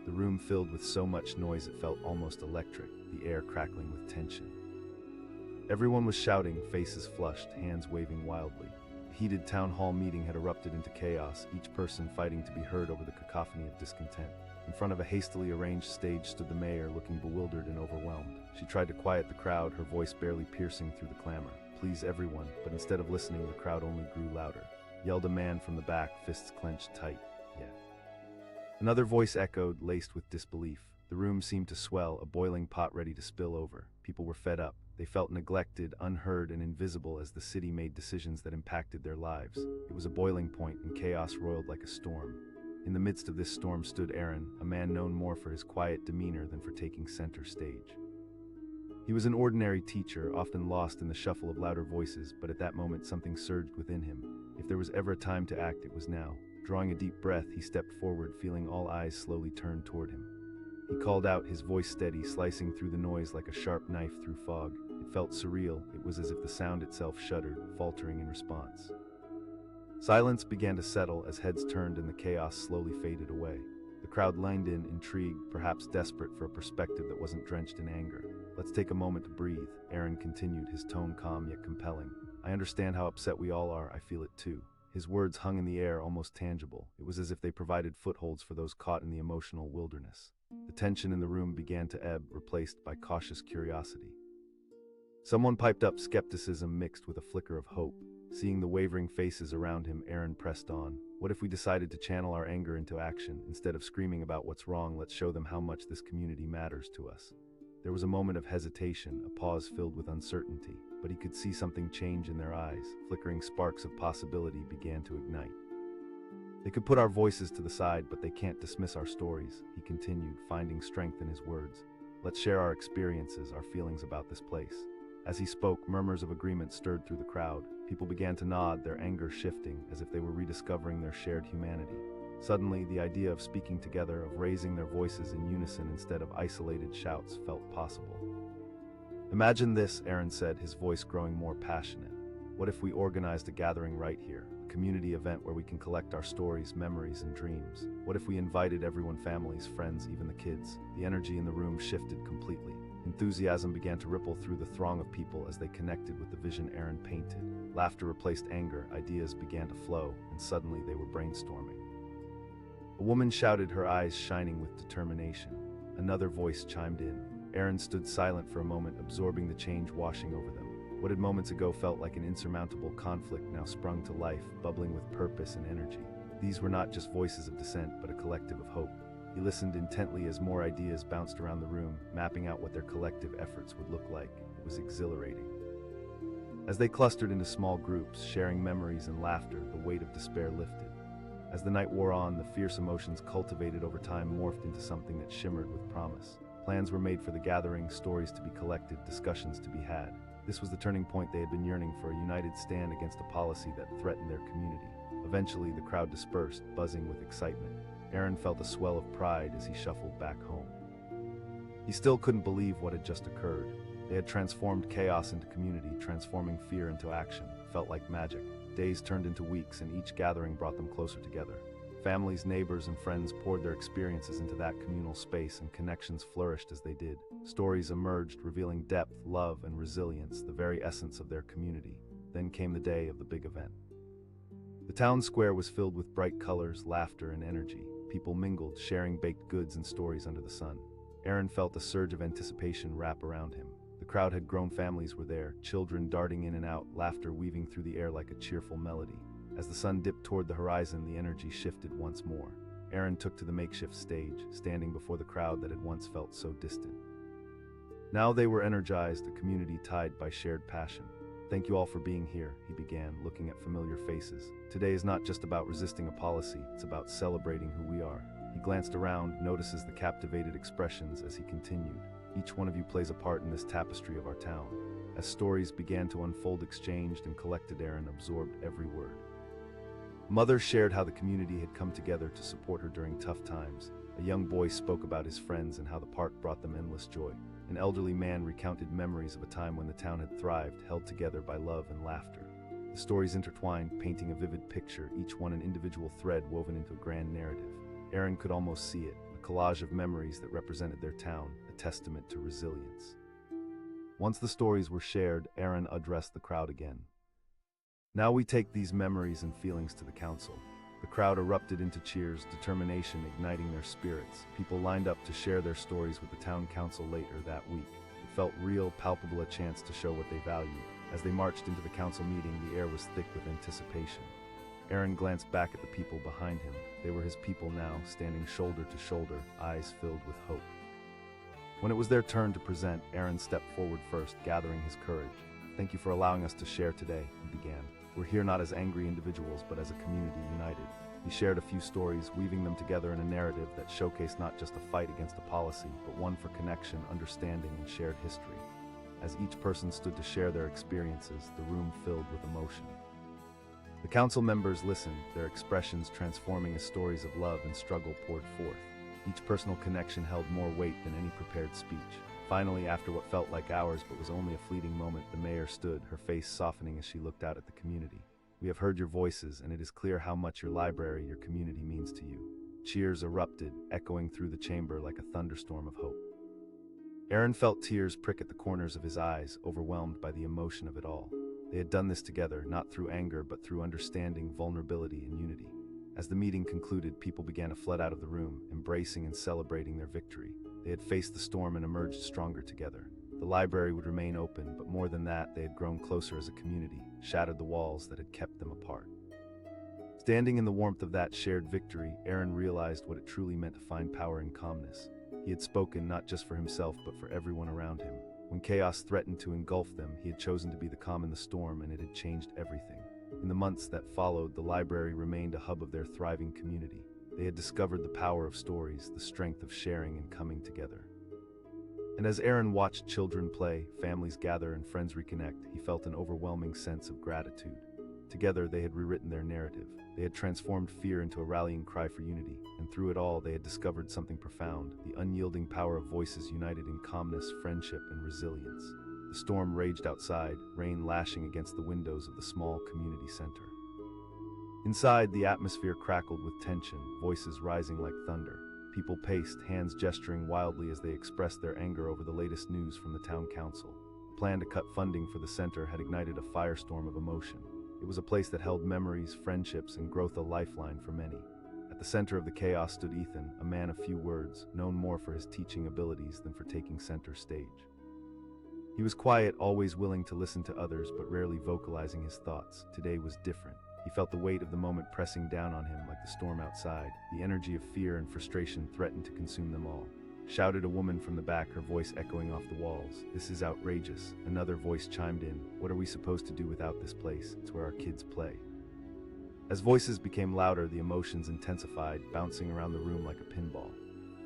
The room filled with so much noise it felt almost electric. the air crackling with tension. Everyone was shouting, faces flushed, hands waving wildly. The heated town hall meeting had erupted into chaos, each person fighting to be heard over the cacophony of discontent. In front of a hastily arranged stage stood the mayor, looking bewildered and overwhelmed. She tried to quiet the crowd, her voice barely piercing through the clamor. "Please, everyone," but instead of listening, the crowd only grew louder. Yelled a man from the back, fists clenched tight. "Yeah." Another voice echoed, laced with disbelief. The room seemed to swell, a boiling pot ready to spill over. People were fed up. They felt neglected, unheard, and invisible as the city made decisions that impacted their lives. It was a boiling point, and chaos roiled like a storm. In the midst of this storm stood Aaron, a man known more for his quiet demeanor than for taking center stage. He was an ordinary teacher, often lost in the shuffle of louder voices, but at that moment something surged within him. If there was ever a time to act, it was now. Drawing a deep breath, he stepped forward, feeling all eyes slowly turn toward him. He called out, his voice steady, slicing through the noise like a sharp knife through fog. It felt surreal. It was as if the sound itself shuddered, faltering in response. Silence began to settle as heads turned and the chaos slowly faded away. The crowd leaned in, intrigued, perhaps desperate for a perspective that wasn't drenched in anger. "Let's take a moment to breathe," Aaron continued, his tone calm yet compelling. "I understand how upset we all are. I feel it too." His words hung in the air, almost tangible. It was as if they provided footholds for those caught in the emotional wilderness. The tension in the room began to ebb, replaced by cautious curiosity. Someone piped up, skepticism mixed with a flicker of hope. Seeing the wavering faces around him, Aaron pressed on. "What if we decided to channel our anger into action? Instead of screaming about what's wrong, let's show them how much this community matters to us." There was a moment of hesitation, a pause filled with uncertainty, but he could see something change in their eyes. Flickering sparks of possibility began to ignite. "They could put our voices to the side, but they can't dismiss our stories," he continued, finding strength in his words. "Let's share our experiences, our feelings about this place." As he spoke, murmurs of agreement stirred through the crowd. People began to nod, their anger shifting, as if they were rediscovering their shared humanity. Suddenly, the idea of speaking together, of raising their voices in unison instead of isolated shouts, felt possible. "Imagine this," Aaron said, his voice growing more passionate. "What if we organized a gathering right here? A community event where we can collect our stories, memories, and dreams? What if we invited everyone, families, friends, even the kids?" The energy in the room shifted completely. Enthusiasm began to ripple through the throng of people as they connected with the vision Aaron painted. Laughter replaced anger, ideas began to flow, and suddenly they were brainstorming. A woman shouted, her eyes shining with determination. Another voice chimed in. Aaron stood silent for a moment, absorbing the change washing over them. What had moments ago felt like an insurmountable conflict now sprung to life, bubbling with purpose and energy. These were not just voices of dissent, but a collective of hope. He listened intently as more ideas bounced around the room, mapping out what their collective efforts would look like. It was exhilarating. As they clustered into small groups, sharing memories and laughter, the weight of despair lifted. As the night wore on, the fierce emotions cultivated over time morphed into something that shimmered with promise. Plans were made for the gathering, stories to be collected, discussions to be had. This was the turning point they had been yearning for, a united stand against a policy that threatened their community. Eventually, the crowd dispersed, buzzing with excitement. Aaron felt a swell of pride as he shuffled back home. He still couldn't believe what had just occurred. They had transformed chaos into community, transforming fear into action. It felt like magic. Days turned into weeks, and each gathering brought them closer together. Families, neighbors, and friends poured their experiences into that communal space, and connections flourished as they did. Stories emerged, revealing depth, love, and resilience, the very essence of their community. Then came the day of the big event. The town square was filled with bright colors, laughter, and energy. People mingled, sharing baked goods and stories under the sun. Aaron felt a surge of anticipation wrap around him. The crowd had grown, families were there, children darting in and out, laughter weaving through the air like a cheerful melody. As the sun dipped toward the horizon, the energy shifted once more. Aaron took to the makeshift stage, standing before the crowd that had once felt so distant. Now they were energized, a community tied by shared passion. "Thank you all for being here," he began, looking at familiar faces. "Today is not just about resisting a policy, it's about celebrating who we are." He glanced around, notices the captivated expressions as he continued. "Each one of you plays a part in this tapestry of our town." As stories began to unfold, exchanged and collected, Aaron absorbed every word. Mother shared how the community had come together to support her during tough times. A young boy spoke about his friends and how the park brought them endless joy. An elderly man recounted memories of a time when the town had thrived, held together by love and laughter. The stories intertwined, painting a vivid picture, each one an individual thread woven into a grand narrative. Aaron could almost see it, a collage of memories that represented their town, a testament to resilience. Once the stories were shared, Aaron addressed the crowd again. Now we take these memories and feelings to the council. The crowd erupted into cheers, determination igniting their spirits. People lined up to share their stories with the town council later that week. It felt real, palpable, a chance to show what they valued. As they marched into the council meeting, the air was thick with anticipation. Aaron glanced back at the people behind him. They were his people now, standing shoulder to shoulder, eyes filled with hope. When it was their turn to present, Aaron stepped forward first, gathering his courage. "Thank you for allowing us to share today," he began. "We're here not as angry individuals, but as a community united." He shared a few stories, weaving them together in a narrative that showcased not just a fight against a policy, but one for connection, understanding, and shared history. As each person stood to share their experiences, the room filled with emotion. The council members listened, their expressions transforming as stories of love and struggle poured forth. Each personal connection held more weight than any prepared speech. Finally, after what felt like hours but was only a fleeting moment, the mayor stood, her face softening as she looked out at the community. "We have heard your voices, and it is clear how much your library, your community means to you." Cheers erupted, echoing through the chamber like a thunderstorm of hope. Aaron felt tears prick at the corners of his eyes, overwhelmed by the emotion of it all. They had done this together, not through anger but through understanding, vulnerability, and unity. As the meeting concluded, people began to flood out of the room, embracing and celebrating their victory. They had faced the storm and emerged stronger together. The library would remain open, but more than that, they had grown closer as a community, shattered the walls that had kept them apart. Standing in the warmth of that shared victory, Aaron realized what it truly meant to find power in calmness. He had spoken not just for himself, but for everyone around him. When chaos threatened to engulf them, he had chosen to be the calm in the storm, and it had changed everything. In the months that followed, the library remained a hub of their thriving community. They had discovered the power of stories, the strength of sharing and coming together. And as Aaron watched children play, families gather, and friends reconnect, he felt an overwhelming sense of gratitude. Together, they had rewritten their narrative. They had transformed fear into a rallying cry for unity, and through it all, they had discovered something profound: the unyielding power of voices united in calmness, friendship, and resilience. The storm raged outside, rain lashing against the windows of the small community center. Inside, the atmosphere crackled with tension, voices rising like thunder. People paced, hands gesturing wildly as they expressed their anger over the latest news from the town council. A plan to cut funding for the center had ignited a firestorm of emotion. It was a place that held memories, friendships, and growth, a lifeline for many. At the center of the chaos stood Ethan, a man of few words, known more for his teaching abilities than for taking center stage. He was quiet, always willing to listen to others, but rarely vocalizing his thoughts. Today was different. He felt the weight of the moment pressing down on him like the storm outside. The energy of fear and frustration threatened to consume them all. Shouted a woman from the back, her voice echoing off the walls. "This is outrageous." Another voice chimed in. "What are we supposed to do without this place? It's where our kids play." As voices became louder, the emotions intensified, bouncing around the room like a pinball.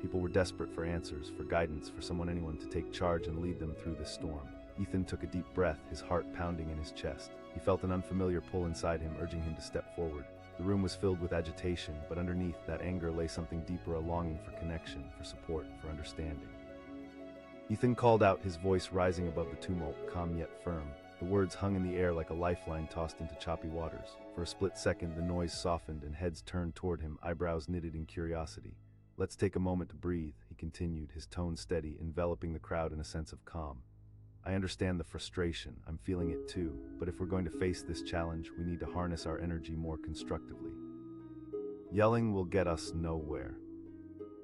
People were desperate for answers, for guidance, for anyone to take charge and lead them through this storm. Ethan took a deep breath, his heart pounding in his chest. He felt an unfamiliar pull inside him, urging him to step forward. The room was filled with agitation, but underneath that anger lay something deeper, a longing for connection, for support, for understanding. Ethan called out, his voice rising above the tumult, calm yet firm. The words hung in the air like a lifeline tossed into choppy waters. For a split second, the noise softened and heads turned toward him, eyebrows knitted in curiosity. "Let's take a moment to breathe," he continued, his tone steady, enveloping the crowd in a sense of calm. "I understand the frustration, I'm feeling it too, but if we're going to face this challenge, we need to harness our energy more constructively. Yelling will get us nowhere."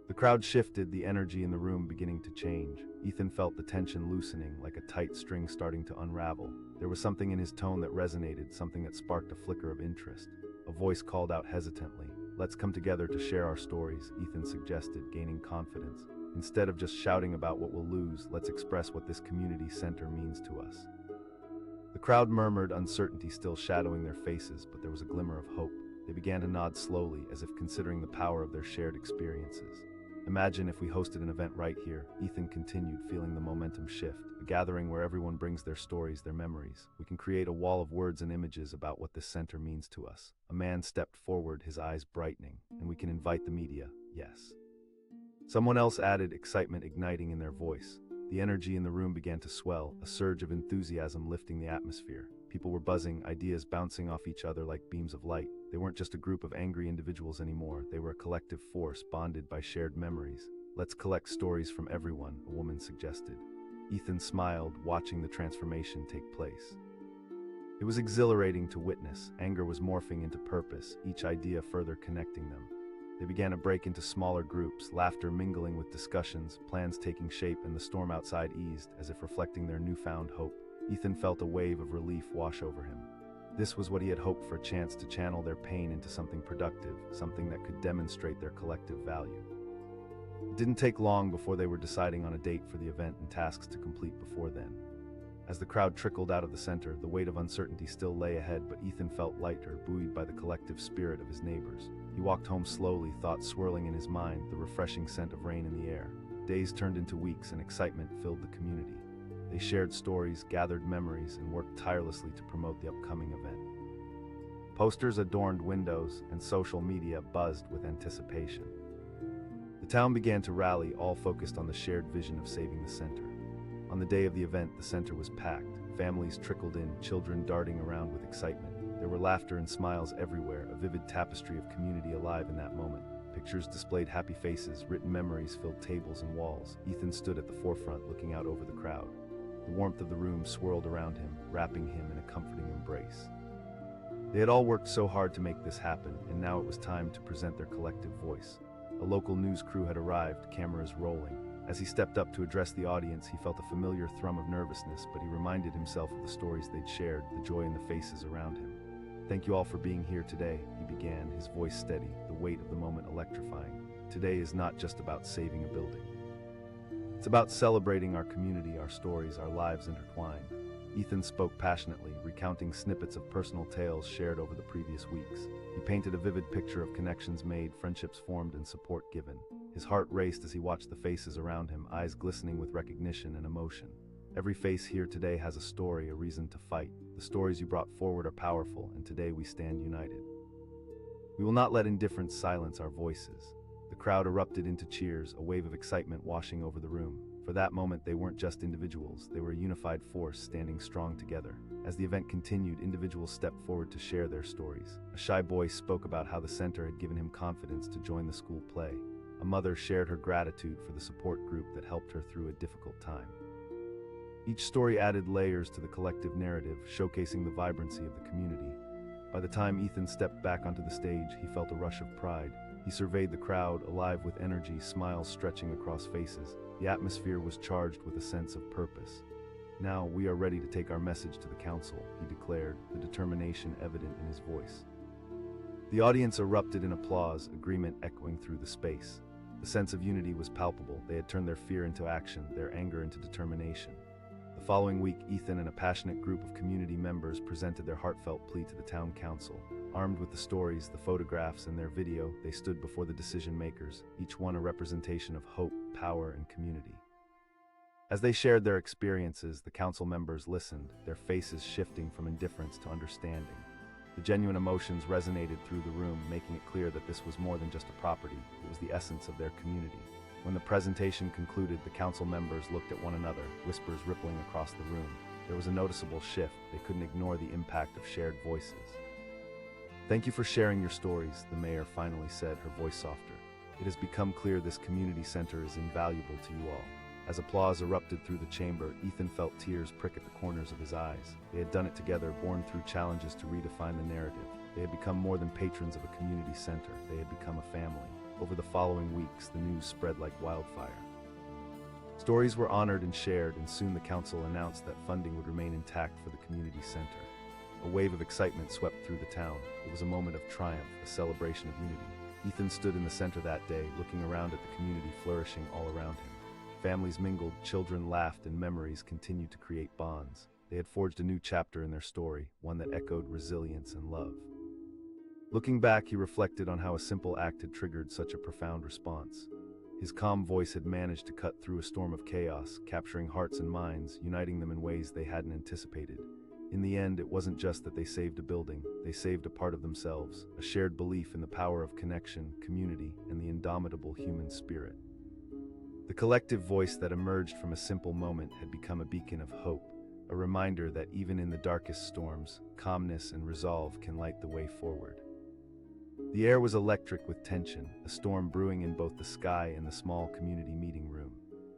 The crowd shifted, the energy in the room beginning to change. Ethan felt the tension loosening, like a tight string starting to unravel. There was something in his tone that resonated, something that sparked a flicker of interest. A voice called out hesitantly. "Let's come together to share our stories," Ethan suggested, gaining confidence. "Instead of just shouting about what we'll lose, let's express what this community center means to us." The crowd murmured, uncertainty still shadowing their faces, but there was a glimmer of hope. They began to nod slowly, as if considering the power of their shared experiences. "Imagine if we hosted an event right here," Ethan continued, feeling the momentum shift. "A gathering where everyone brings their stories, their memories. We can create a wall of words and images about what this center means to us." A man stepped forward, his eyes brightening. "And we can invite the media." "Yes." Someone else added, excitement igniting in their voice. The energy in the room began to swell, a surge of enthusiasm lifting the atmosphere. People were buzzing, ideas bouncing off each other like beams of light. They weren't just a group of angry individuals anymore, they were a collective force bonded by shared memories. Let's collect stories from everyone, a woman suggested. Ethan smiled, watching the transformation take place. It was exhilarating to witness. Anger was morphing into purpose, each idea further connecting them. They began to break into smaller groups, laughter mingling with discussions, plans taking shape, and the storm outside eased, as if reflecting their newfound hope. Ethan felt a wave of relief wash over him. This was what he had hoped for, a chance to channel their pain into something productive, something that could demonstrate their collective value. It didn't take long before they were deciding on a date for the event and tasks to complete before then. As the crowd trickled out of the center, the weight of uncertainty still lay ahead, but Ethan felt lighter, buoyed by the collective spirit of his neighbors. He walked home slowly, thoughts swirling in his mind, the refreshing scent of rain in the air. Days turned into weeks, and excitement filled the community. They shared stories, gathered memories, and worked tirelessly to promote the upcoming event. Posters adorned windows, and social media buzzed with anticipation. The town began to rally, all focused on the shared vision of saving the center. On the day of the event, the center was packed. Families trickled in, children darting around with excitement. There were laughter and smiles everywhere, a vivid tapestry of community alive in that moment. Pictures displayed happy faces, written memories filled tables and walls. Ethan stood at the forefront, looking out over the crowd. The warmth of the room swirled around him, wrapping him in a comforting embrace. They had all worked so hard to make this happen, and now it was time to present their collective voice. A local news crew had arrived, cameras rolling. As he stepped up to address the audience, he felt a familiar thrum of nervousness, but he reminded himself of the stories they'd shared, the joy in the faces around him. "Thank you all for being here today," he began, his voice steady, the weight of the moment electrifying. "Today is not just about saving a building. It's about celebrating our community, our stories, our lives intertwined." Ethan spoke passionately, recounting snippets of personal tales shared over the previous weeks. He painted a vivid picture of connections made, friendships formed, and support given. His heart raced as he watched the faces around him, eyes glistening with recognition and emotion. "Every face here today has a story, a reason to fight. The stories you brought forward are powerful, and today we stand united. We will not let indifference silence our voices." The crowd erupted into cheers, a wave of excitement washing over the room. For that moment, they weren't just individuals, they were a unified force standing strong together. As the event continued, individuals stepped forward to share their stories. A shy boy spoke about how the center had given him confidence to join the school play. A mother shared her gratitude for the support group that helped her through a difficult time. Each story added layers to the collective narrative, showcasing the vibrancy of the community. By the time Ethan stepped back onto the stage, he felt a rush of pride. He surveyed the crowd, alive with energy, smiles stretching across faces. The atmosphere was charged with a sense of purpose. "Now we are ready to take our message to the council," he declared, the determination evident in his voice. The audience erupted in applause, agreement echoing through the space. The sense of unity was palpable. They had turned their fear into action, their anger into determination. The following week, Ethan and a passionate group of community members presented their heartfelt plea to the town council. Armed with the stories, the photographs, and their video, they stood before the decision makers, each one a representation of hope, power, and community. As they shared their experiences, the council members listened, their faces shifting from indifference to understanding. The genuine emotions resonated through the room, making it clear that this was more than just a property, it was the essence of their community. When the presentation concluded, the council members looked at one another, whispers rippling across the room. There was a noticeable shift. They couldn't ignore the impact of shared voices. "Thank you for sharing your stories," the mayor finally said, her voice softer. "It has become clear this community center is invaluable to you all." As applause erupted through the chamber, Ethan felt tears prick at the corners of his eyes. They had done it together, born through challenges to redefine the narrative. They had become more than patrons of a community center. They had become a family. Over the following weeks, the news spread like wildfire. Stories were honored and shared, and soon the council announced that funding would remain intact for the community center. A wave of excitement swept through the town. It was a moment of triumph, a celebration of unity. Ethan stood in the center that day, looking around at the community flourishing all around him. Families mingled, children laughed, and memories continued to create bonds. They had forged a new chapter in their story, one that echoed resilience and love. Looking back, he reflected on how a simple act had triggered such a profound response. His calm voice had managed to cut through a storm of chaos, capturing hearts and minds, uniting them in ways they hadn't anticipated. In the end, it wasn't just that they saved a building, they saved a part of themselves, a shared belief in the power of connection, community, and the indomitable human spirit. The collective voice that emerged from a simple moment had become a beacon of hope, a reminder that even in the darkest storms, calmness and resolve can light the way forward. The air was electric with tension, a storm brewing in both the sky and the small community meeting room.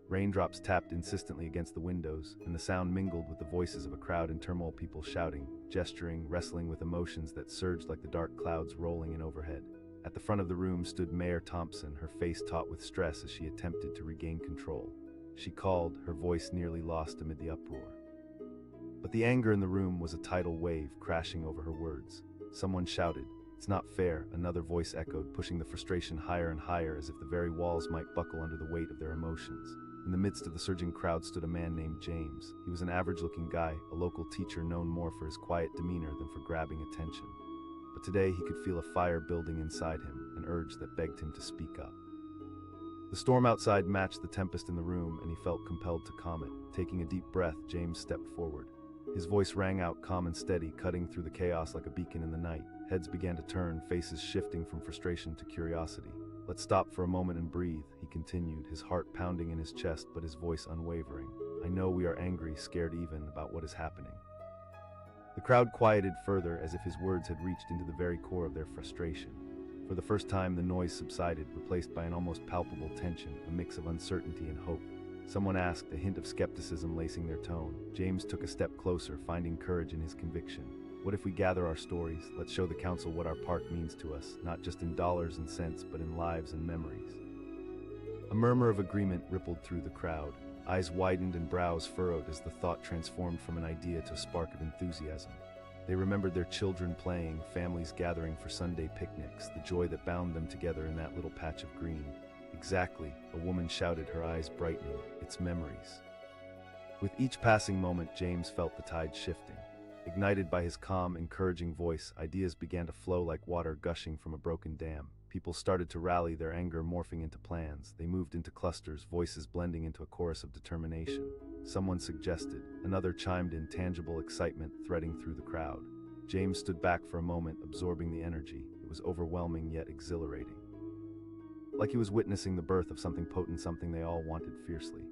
Raindrops tapped insistently against the windows, and the sound mingled with the voices of a crowd in turmoil, people shouting, gesturing, wrestling with emotions that surged like the dark clouds rolling in overhead. At the front of the room stood Mayor Thompson, her face taut with stress as she attempted to regain control. She called, her voice nearly lost amid the uproar. But the anger in the room was a tidal wave crashing over her words. Someone shouted, "It's not fair," another voice echoed, pushing the frustration higher and higher as if the very walls might buckle under the weight of their emotions. In the midst of the surging crowd stood a man named James. He was an average-looking guy, a local teacher known more for his quiet demeanor than for grabbing attention. But today he could feel a fire building inside him, an urge that begged him to speak up. The storm outside matched the tempest in the room, and he felt compelled to calm it. Taking a deep breath, James stepped forward. His voice rang out calm and steady, cutting through the chaos like a beacon in the night. Heads began to turn, faces shifting from frustration to curiosity. "Let's stop for a moment and breathe," he continued, his heart pounding in his chest but his voice unwavering. "I know we are angry, scared even, about what is happening." The crowd quieted further, as if his words had reached into the very core of their frustration. For the first time, the noise subsided, replaced by an almost palpable tension, a mix of uncertainty and hope. Someone asked, a hint of skepticism lacing their tone. James took a step closer, finding courage in his conviction. "What if we gather our stories? Let's show the council what our park means to us, not just in dollars and cents, but in lives and memories." A murmur of agreement rippled through the crowd. Eyes widened and brows furrowed as the thought transformed from an idea to a spark of enthusiasm. They remembered their children playing, families gathering for Sunday picnics, the joy that bound them together in that little patch of green. "Exactly," a woman shouted, her eyes brightening. "It's memories." With each passing moment, James felt the tide shifting. Ignited by his calm, encouraging voice, ideas began to flow like water gushing from a broken dam. People started to rally, their anger morphing into plans. They moved into clusters, voices blending into a chorus of determination. Someone suggested. Another chimed in, tangible excitement threading through the crowd. James stood back for a moment, absorbing the energy. It was overwhelming yet exhilarating. Like he was witnessing the birth of something potent, something they all wanted fiercely.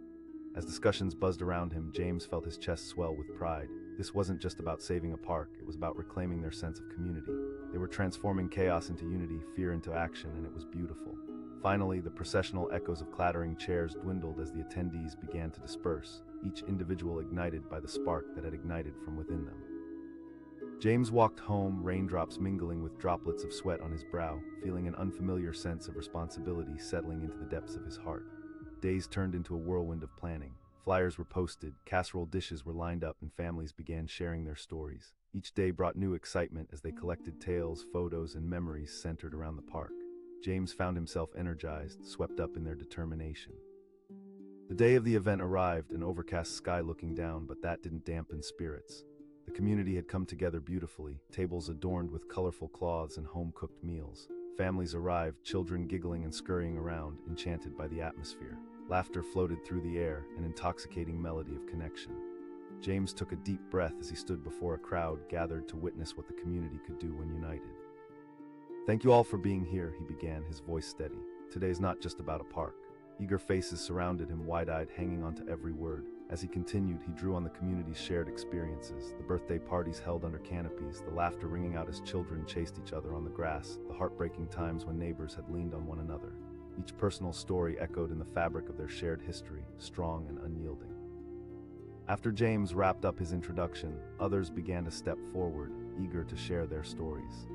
As discussions buzzed around him, James felt his chest swell with pride. This wasn't just about saving a park, it was about reclaiming their sense of community. They were transforming chaos into unity, fear into action, and it was beautiful. Finally, the processional echoes of clattering chairs dwindled as the attendees began to disperse, each individual ignited by the spark that had ignited from within them. James walked home, raindrops mingling with droplets of sweat on his brow, feeling an unfamiliar sense of responsibility settling into the depths of his heart. Days turned into a whirlwind of planning. Flyers were posted, casserole dishes were lined up, and families began sharing their stories. Each day brought new excitement as they collected tales, photos, and memories centered around the park. James found himself energized, swept up in their determination. The day of the event arrived, an overcast sky looking down, but that didn't dampen spirits. The community had come together beautifully, tables adorned with colorful cloths and home-cooked meals. Families arrived, children giggling and scurrying around, enchanted by the atmosphere. Laughter floated through the air, an intoxicating melody of connection. James took a deep breath as he stood before a crowd gathered to witness what the community could do when united. "Thank you all for being here," he began, his voice steady. "Today's not just about a park." Eager faces surrounded him, wide-eyed, hanging on to every word. As he continued, he drew on the community's shared experiences, the birthday parties held under canopies, the laughter ringing out as children chased each other on the grass, the heartbreaking times when neighbors had leaned on one another. Each personal story echoed in the fabric of their shared history, strong and unyielding. After James wrapped up his introduction, others began to step forward, eager to share their stories.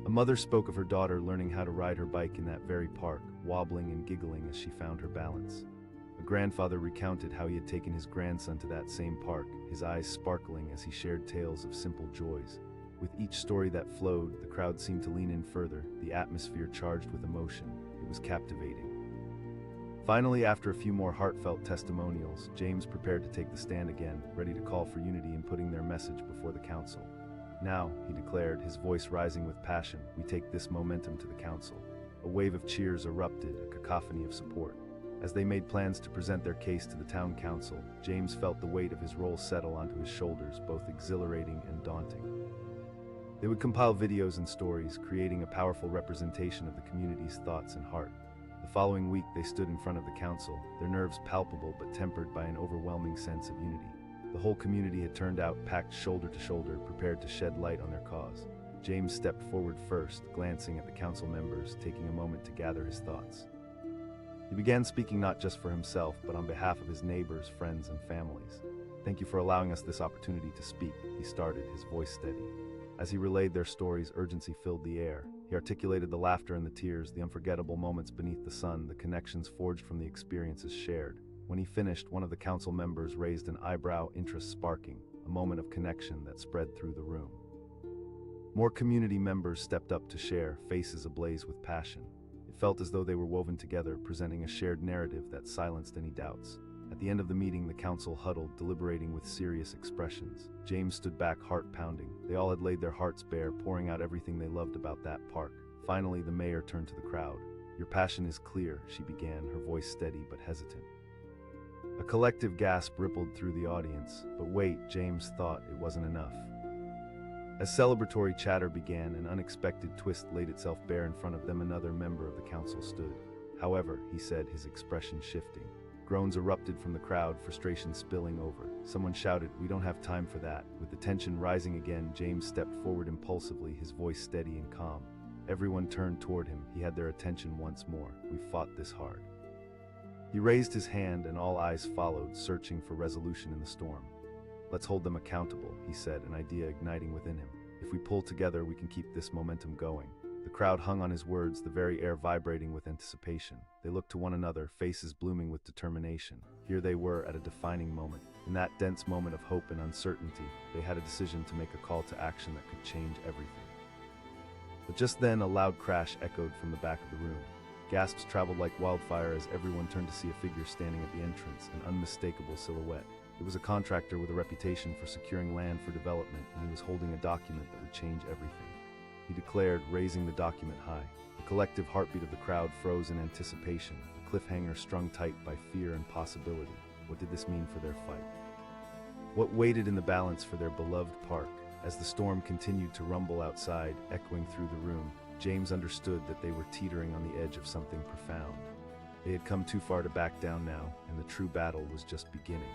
A mother spoke of her daughter learning how to ride her bike in that very park, wobbling and giggling as she found her balance. A grandfather recounted how he had taken his grandson to that same park, his eyes sparkling as he shared tales of simple joys. With each story that flowed, the crowd seemed to lean in further, the atmosphere charged with emotion. It was captivating. Finally, after a few more heartfelt testimonials, James prepared to take the stand again, ready to call for unity in putting their message before the council. "Now," he declared, his voice rising with passion, "we take this momentum to the council." A wave of cheers erupted, a cacophony of support. As they made plans to present their case to the town council, James felt the weight of his role settle onto his shoulders, both exhilarating and daunting. They would compile videos and stories, creating a powerful representation of the community's thoughts and heart. The following week, they stood in front of the council, their nerves palpable but tempered by an overwhelming sense of unity. The whole community had turned out, packed shoulder to shoulder, prepared to shed light on their cause. James stepped forward first, glancing at the council members, taking a moment to gather his thoughts. He began speaking not just for himself, but on behalf of his neighbors, friends, and families. "Thank you for allowing us this opportunity to speak," he started, his voice steady. As he relayed their stories, urgency filled the air. He articulated the laughter and the tears, the unforgettable moments beneath the sun, the connections forged from the experiences shared. When he finished, one of the council members raised an eyebrow, interest sparking, a moment of connection that spread through the room. More community members stepped up to share, faces ablaze with passion. It felt as though they were woven together, presenting a shared narrative that silenced any doubts. At the end of the meeting, the council huddled, deliberating with serious expressions. James stood back, heart pounding. They all had laid their hearts bare, pouring out everything they loved about that park. Finally, the mayor turned to the crowd. "Your passion is clear," she began, her voice steady but hesitant. A collective gasp rippled through the audience. But wait, James thought it wasn't enough. As celebratory chatter began, an unexpected twist laid itself bare in front of them. Another member of the council stood. "However," he said, his expression shifting. Groans erupted from the crowd, frustration spilling over. Someone shouted, "We don't have time for that." With the tension rising again, James stepped forward impulsively, his voice steady and calm. Everyone turned toward him. He had their attention once more. "We've fought this hard." He raised his hand and all eyes followed, searching for resolution in the storm. "Let's hold them accountable," he said, an idea igniting within him. "If we pull together, we can keep this momentum going." The crowd hung on his words, the very air vibrating with anticipation. They looked to one another, faces blooming with determination. Here they were at a defining moment. In that dense moment of hope and uncertainty, they had a decision to make, a call to action that could change everything. But just then, a loud crash echoed from the back of the room. Gasps traveled like wildfire as everyone turned to see a figure standing at the entrance, an unmistakable silhouette. It was a contractor with a reputation for securing land for development, and he was holding a document that would change everything. He declared, raising the document high. The collective heartbeat of the crowd froze in anticipation, a cliffhanger strung tight by fear and possibility. What did this mean for their fight? What waited in the balance for their beloved park? As the storm continued to rumble outside, echoing through the room, James understood that they were teetering on the edge of something profound. They had come too far to back down now, and the true battle was just beginning.